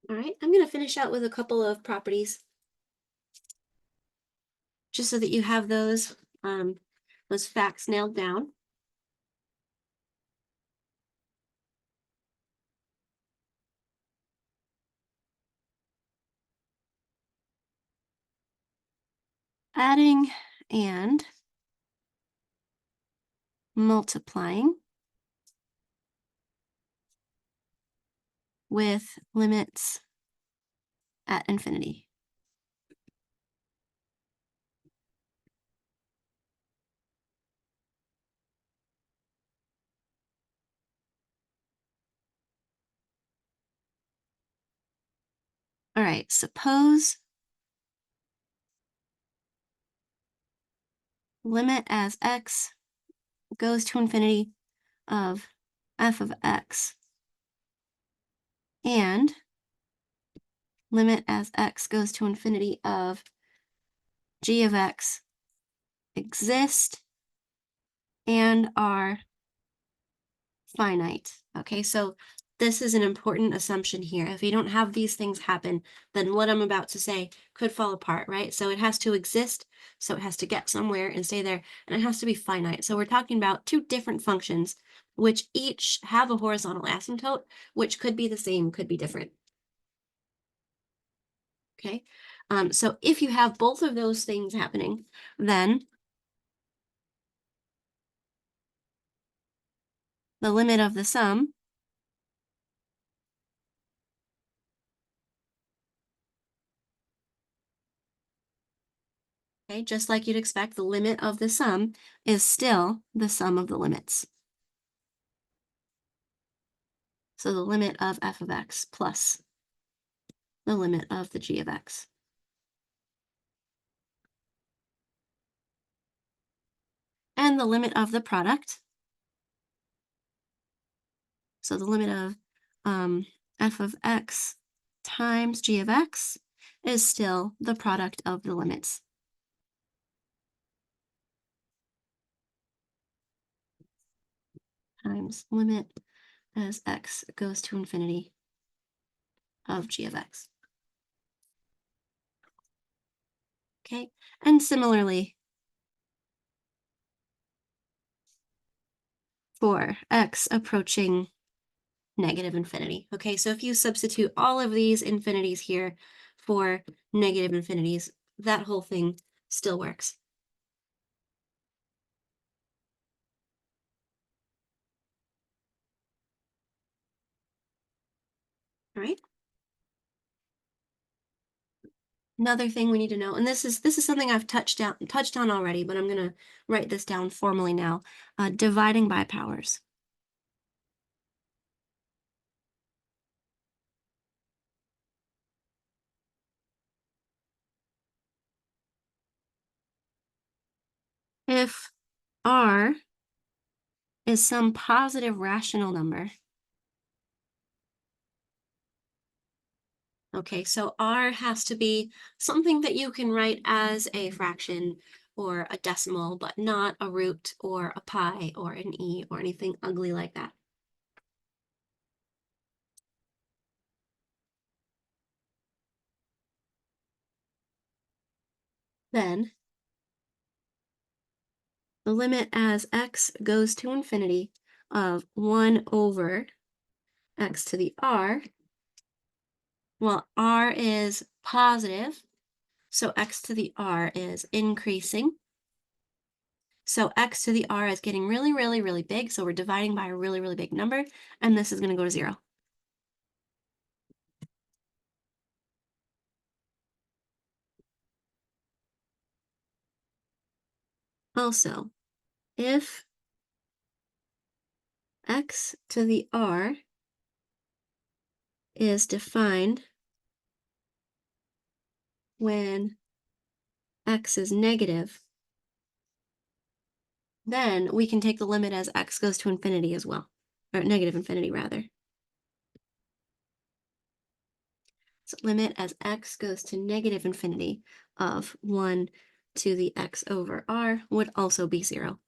All right, I'm going to finish out with a couple of properties just so that you have those facts nailed down. Adding and multiplying with limits at infinity. All right, suppose limit as x goes to infinity of f of x and limit as x goes to infinity of g of x exist and are finite. Okay, so this is an important assumption here. If you don't have these things happen, then what I'm about to say could fall apart, right? So it has to exist, so it has to get somewhere and stay there, and it has to be finite. So we're talking about two different functions, which each have a horizontal asymptote, which could be the same, could be different. Okay, so if you have both of those things happening, then the limit of the sum okay, just like you'd expect, the limit of the sum is still the sum of the limits. So the limit of f of x plus the limit of the g of x. And the limit of the product, so the limit of f of x times g of x is still the product of the limits. Times limit as x goes to infinity of g of x. Okay, and similarly, for x approaching negative infinity. Okay, so if you substitute all of these infinities here for negative infinities, that whole thing still works. All right. Another thing we need to know, and this is something I've touched on already, but I'm going to write this down formally now. Dividing by powers. If R is some positive rational number, okay, so R has to be something that you can write as a fraction or a decimal, but not a root or a pi or an e or anything ugly like that. Then the limit as x goes to infinity of 1 over x to the r, well, r is positive, so x to the r is increasing. So x to the r is getting really, really, really big, so we're dividing by a really, really big number, and this is going to go to 0. Also, if x to the r is defined when x is negative, then we can take the limit as x goes to infinity as well, or negative infinity rather. So limit as x goes to negative infinity of 1 to the x over r would also be 0.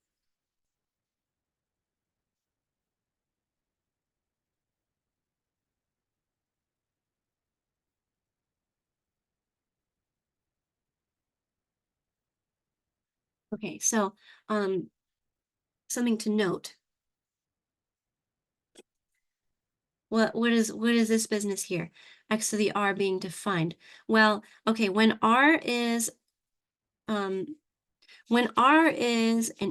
Okay, so something to note. What is this business here? X to the r being defined. Well, okay, when r is an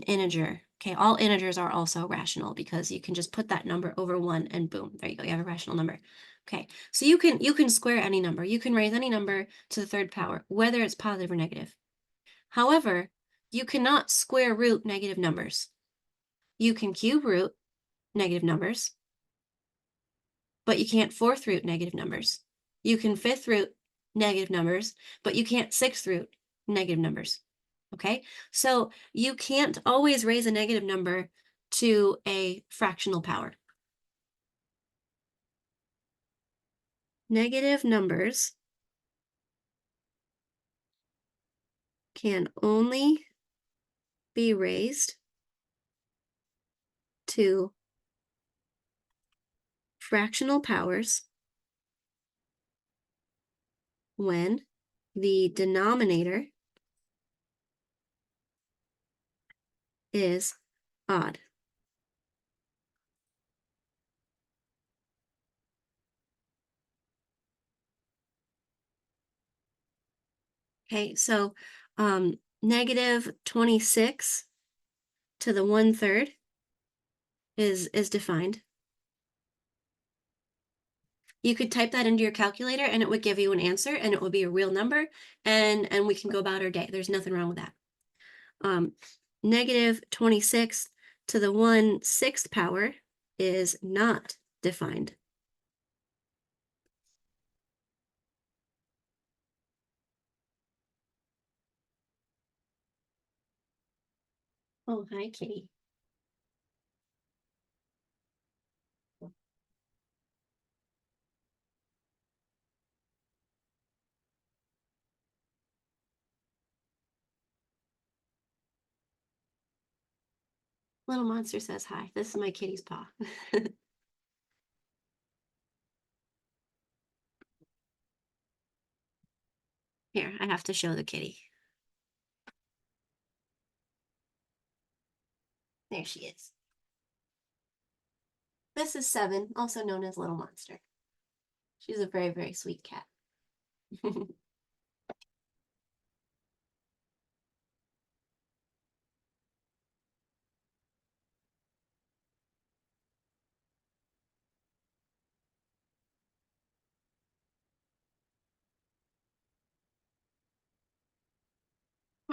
integer, okay, all integers are also rational because you can just put that number over 1 and boom, there you go, you have a rational number. Okay, so you can square any number. You can raise any number to the third power, whether it's positive or negative. However, you cannot square root negative numbers. You can cube root negative numbers, but you can't fourth root negative numbers. You can fifth root negative numbers, but you can't sixth root negative numbers. Okay, so you can't always raise a negative number to a fractional power. Negative numbers can only be raised to fractional powers when the denominator is odd. Okay, so negative 26 to the 1/3 is defined. You could type that into your calculator and it would give you an answer and it would be a real number and we can go about our day. There's nothing wrong with that. Negative 26 to the 1/6 power is not defined. Oh, hi, Kitty. Little Monster says hi. This is my kitty's paw. Here, I have to show the kitty. There she is. This is Seven, also known as Little Monster. She's a very, very sweet cat.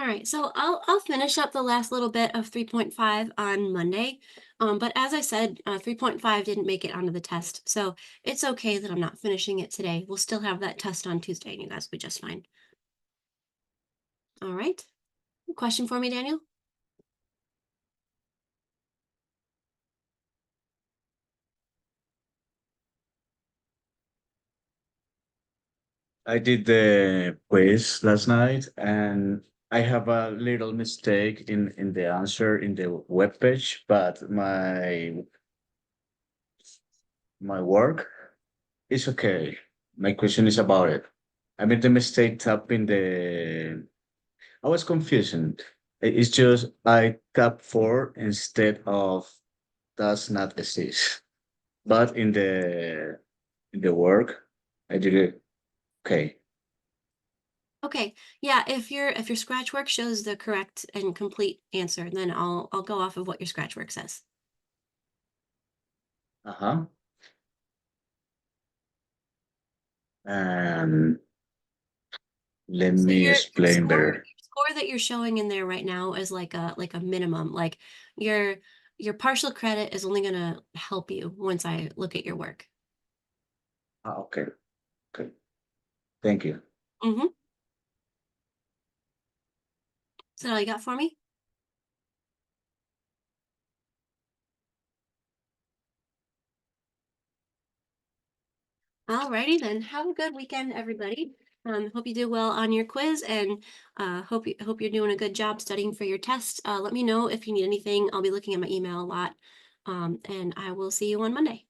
All right, so I'll finish up the last little bit of 3.5 on Monday. But as I said, 3.5 didn't make it onto the test, so it's okay that I'm not finishing it today. We'll still have that test on Tuesday, and you guys will be just fine. All right. Question for me, Daniel? I did the quiz last night and I have a little mistake in the answer in the web page, but my work is okay. My question is about it. I made the mistake tapping the. I was confused. It's just I tap for instead of does not exist. But in the work, I did it okay. Okay, yeah, if your scratch work shows the correct and complete answer, then I'll go off of what your scratch work says. Uh-huh. And let So me your explain score better. your score that you're showing in there right now is like a minimum. Like your your partial credit is only gonna help you once I look at your work. Okay. Okay. Thank you. Mm-hmm. Is that all you got for me? Alrighty then. Have a good weekend, everybody. Hope you do well on your quiz and hope you're doing a good job studying for your test. Let me know if you need anything. I'll be looking at my email a lot. And I will see you on Monday.